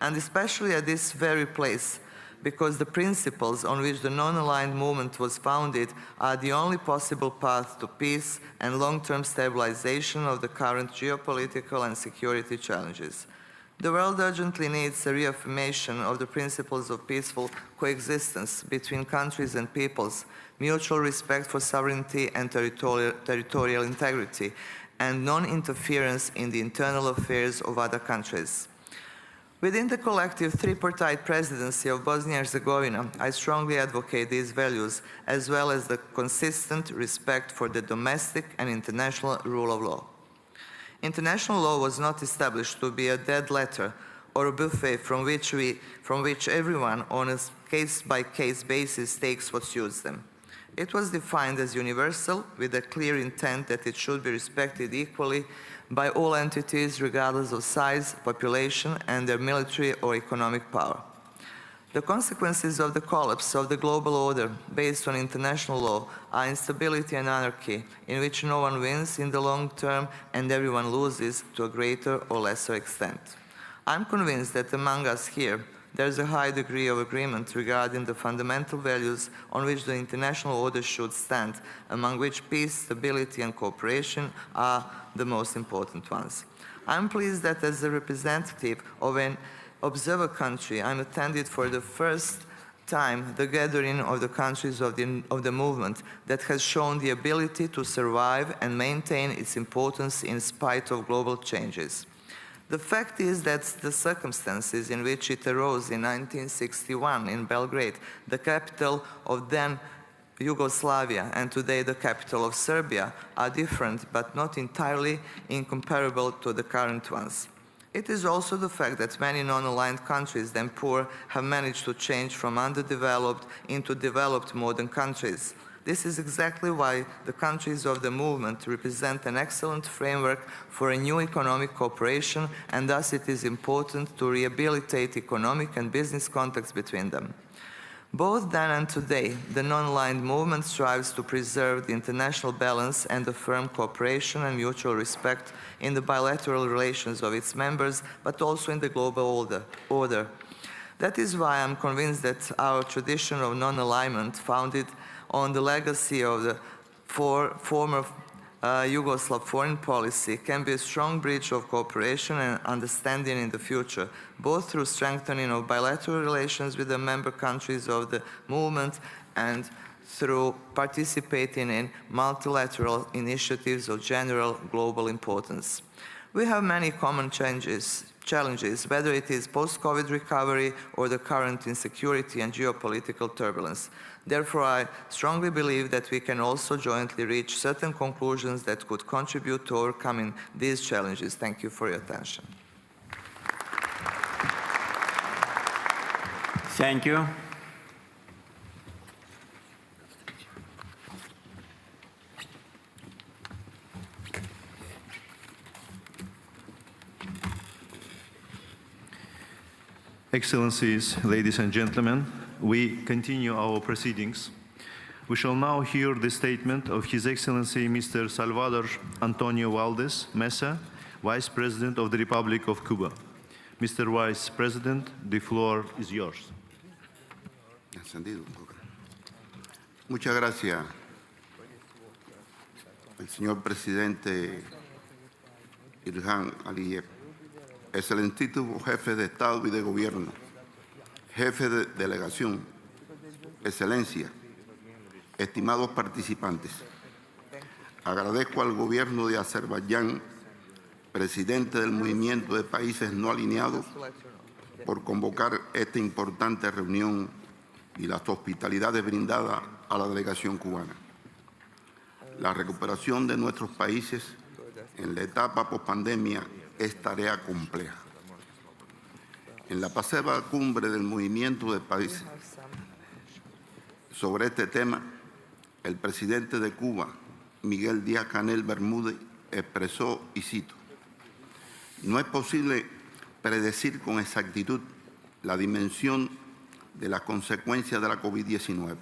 And especially at this very place, because the principles on which the non-aligned movement was founded are the only possible path to peace and long-term stabilization of the current geopolitical and security challenges. The world urgently needs a reaffirmation of the principles of peaceful coexistence between countries and peoples, mutual respect for sovereignty and territorial integrity, and non-interference in the internal affairs of other countries. Within the collective tripartite presidency of Bosnia and Herzegovina, I strongly advocate these values, as well as the consistent respect for the domestic and international rule of law. International law was not established to be a dead letter or a buffet from which everyone on a case-by-case basis takes what suits them. It was defined as universal, with a clear intent that it should be respected equally by all entities, regardless of size, population, and their military or economic power. The consequences of the collapse of the global order based on international law are instability and anarchy, in which no one wins in the long term and everyone loses to a greater or lesser extent. I'm convinced that among us here, there's a high degree of agreement regarding the fundamental values on which the international order should stand, among which peace, stability, and cooperation are the most important ones. I'm pleased that as a representative of an observer country, I'm attended for the first time the gathering of the countries of the movement that has shown the ability to survive and maintain its importance in spite of global changes. The fact is that the circumstances in which it arose in 1961 in Belgrade, the capital of then Yugoslavia, and today the capital of Serbia, are different but not entirely incomparable to the current ones. It is also the fact that many non-aligned countries, then poor, have managed to change from underdeveloped into developed modern countries. This is exactly why the countries of the movement represent an excellent framework for a new economic cooperation, and thus it is important to rehabilitate economic and business contacts between them. Both then and today, the non-aligned movement strives to preserve the international balance and affirm cooperation and mutual respect in the bilateral relations of its members, but also in the global order. That is why I'm convinced that our tradition of non-alignment, founded on the legacy of the former Yugoslav foreign policy, can be a strong bridge of cooperation and understanding in the future, both through strengthening of bilateral relations with the member countries of the movement and through participating in multilateral initiatives of general global importance. We have many common challenges, whether it is post-COVID recovery or the current insecurity and geopolitical turbulence. Therefore, I strongly believe that we can also jointly reach certain conclusions that could contribute to overcoming these challenges. Thank you for your attention.
Thank you.
Excellencies, ladies and gentlemen, we continue our proceedings. We shall now hear the statement of His Excellency Mr. Salvador Antonio Valdez Mesa, Vice President of the Republic of Cuba. Mr. Vice President, the floor is yours.
Muchas gracias, el señor Presidente Ilham Aliyev, excelentísimo jefe de Estado y de Gobierno, jefe de delegación, Excelencia, estimados participantes, agradezco al gobierno de Azerbaiyán, presidente del Movimiento de Países No Alineados, por convocar esta importante reunión y las hospitalidades brindadas a la delegación cubana. La recuperación de nuestros países en la etapa pospandemia es tarea compleja. En la pasada cumbre del Movimiento de Países sobre este tema, el presidente de Cuba, Miguel Díaz-Canel Bermúdez, expresó, y cito, «No es posible predecir con exactitud la dimensión de las consecuencias de la COVID-19.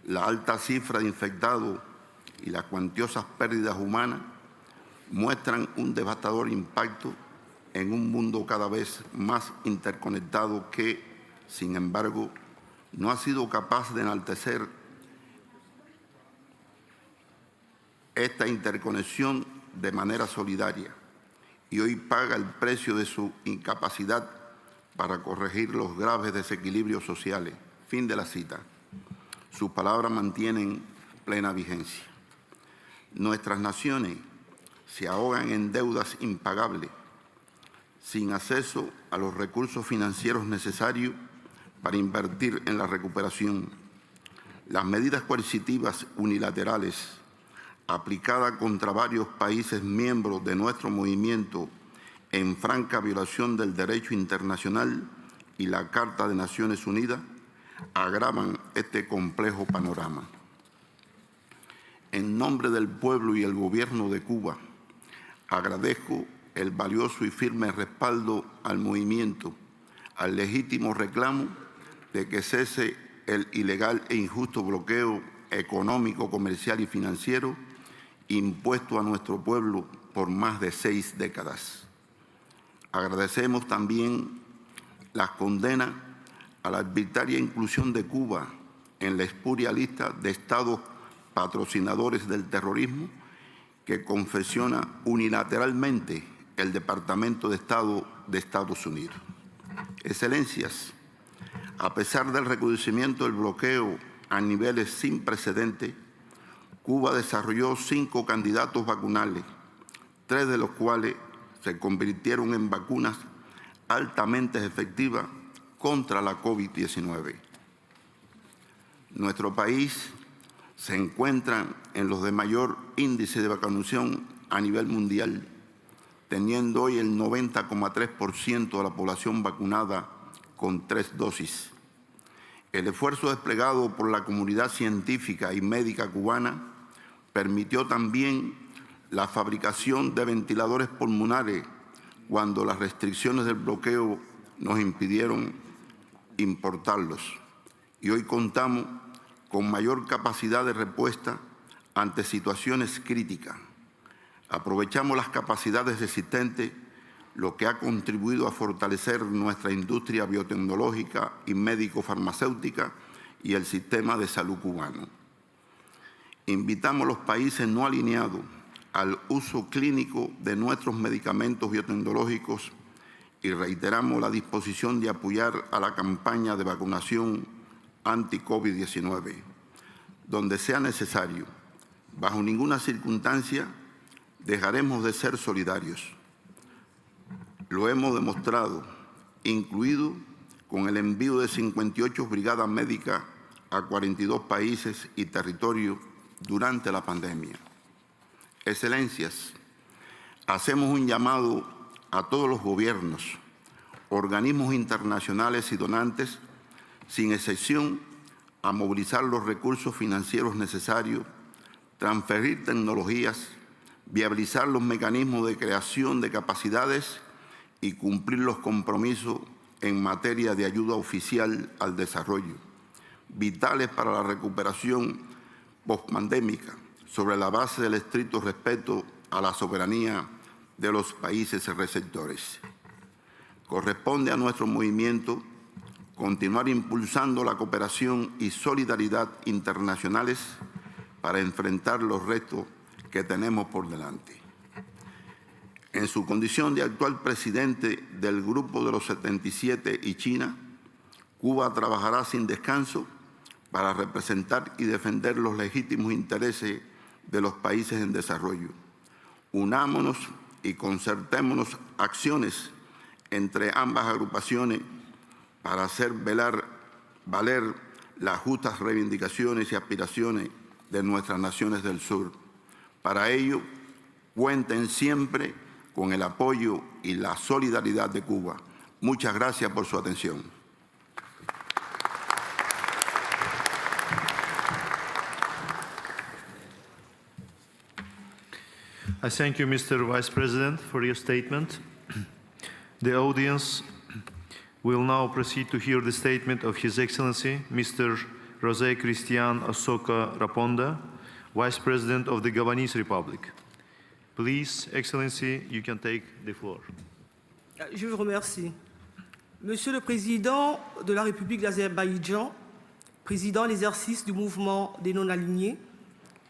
La alta cifra de infectados y las cuantiosas pérdidas humanas muestran un devastador impacto en un mundo cada vez más interconectado que, sin embargo, no ha sido capaz de enaltecer esta interconexión de manera solidaria y hoy paga el precio de su incapacidad para corregir los graves desequilibrios sociales». Fin de la cita. Sus palabras mantienen plena vigencia. Nuestras naciones se ahogan en deudas impagables, sin acceso a los recursos financieros necesarios para invertir en la recuperación. Las medidas coercitivas unilaterales aplicadas contra varios países miembros de nuestro movimiento en franca violación del derecho internacional y la Carta de Naciones Unidas agravan este complejo panorama. En nombre del pueblo y el gobierno de Cuba, agradezco el valioso y firme respaldo al movimiento, al legítimo reclamo de que cese el ilegal e injusto bloqueo económico, comercial y financiero impuesto a nuestro pueblo por más de 6 décadas. Agradecemos también las condenas a la arbitraria inclusión de Cuba en la espuria lista de estados patrocinadores del terrorismo que confecciona unilateralmente el Departamento de Estado de Estados Unidos. Excelencias, a pesar del recrudecimiento del bloqueo a niveles sin precedentes, Cuba desarrolló 5 candidatos vacunales, 3 de los cuales se convirtieron en vacunas altamente efectivas contra la COVID-19. Nuestro país se encuentra en los de mayor índice de vacunación a nivel mundial, teniendo hoy el 90,3% de la población vacunada con 3 dosis. El esfuerzo desplegado por la comunidad científica y médica cubana permitió también la fabricación de ventiladores pulmonares cuando las restricciones del bloqueo nos impidieron importarlos. Y hoy contamos con mayor capacidad de respuesta ante situaciones críticas. Aprovechamos las capacidades existentes, lo que ha contribuido a fortalecer nuestra industria biotecnológica y médico-farmacéutica y el sistema de salud cubano. Invitamos a los países no alineados al uso clínico de nuestros medicamentos biotecnológicos y reiteramos la disposición de apoyar a la campaña de vacunación anti-COVID-19, donde sea necesario. Bajo ninguna circunstancia dejaremos de ser solidarios. Lo hemos demostrado, incluido con el envío de 58 brigadas médicas a 42 países y territorios durante la pandemia. Excelencias, hacemos un llamado a todos los gobiernos, organismos internacionales y donantes, sin excepción, a movilizar los recursos financieros necesarios, transferir tecnologías, viabilizar los mecanismos de creación de capacidades y cumplir los compromisos en materia de ayuda oficial al desarrollo, vitales para la recuperación postpandémica, sobre la base del estricto respeto a la soberanía de los países receptores. Corresponde a nuestro movimiento continuar impulsando la cooperación y solidaridad internacionales para enfrentar los retos que tenemos por delante. En su condición de actual presidente del Grupo de los 77 y China, Cuba trabajará sin descanso para representar y defender los legítimos intereses de los países en desarrollo. Unámonos y concertémonos acciones entre ambas agrupaciones para hacer valer las justas reivindicaciones y aspiraciones de nuestras naciones del sur. Para ello, cuenten siempre con el apoyo y la solidaridad de Cuba. Muchas gracias por su atención.
I thank you, Mr. Vice President, for your statement. The audience will now proceed to hear the statement of His Excellency, Mr. José Cristián Asoka Raponda, Vice President of the Gabonese Republic. Please, Excellency, you can take the floor.
Je vous remercie. Monsieur le Président de la République d'Azerbaïdjan, Président en exercice du mouvement des non-alignés,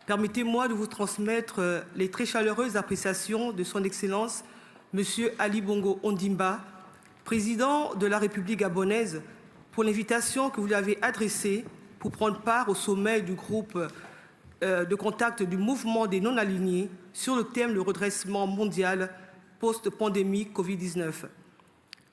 permettez-moi de vous transmettre les très chaleureuses appréciations de Son Excellence, Monsieur Ali Bongo Ondimba, Président de la République gabonaise, pour l'invitation que vous lui avez adressée pour prendre part au sommet du groupe de contact du mouvement des non-alignés sur le thème du redressement mondial post-pandémie Covid-19.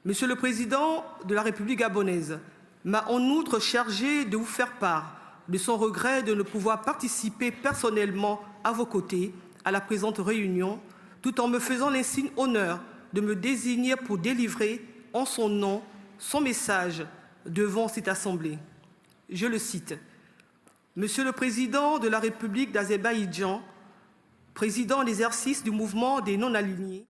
Monsieur le Président de la République gabonaise m'a en outre chargé de vous faire part de son regret de ne pouvoir participer personnellement à vos côtés à la présente réunion, tout en me faisant l'insigne honneur de me désigner pour délivrer en son nom son message devant cette Assemblée. Je le cite. Monsieur le Président de la République d'Azerbaïdjan, Président en exercice du mouvement des non-alignés,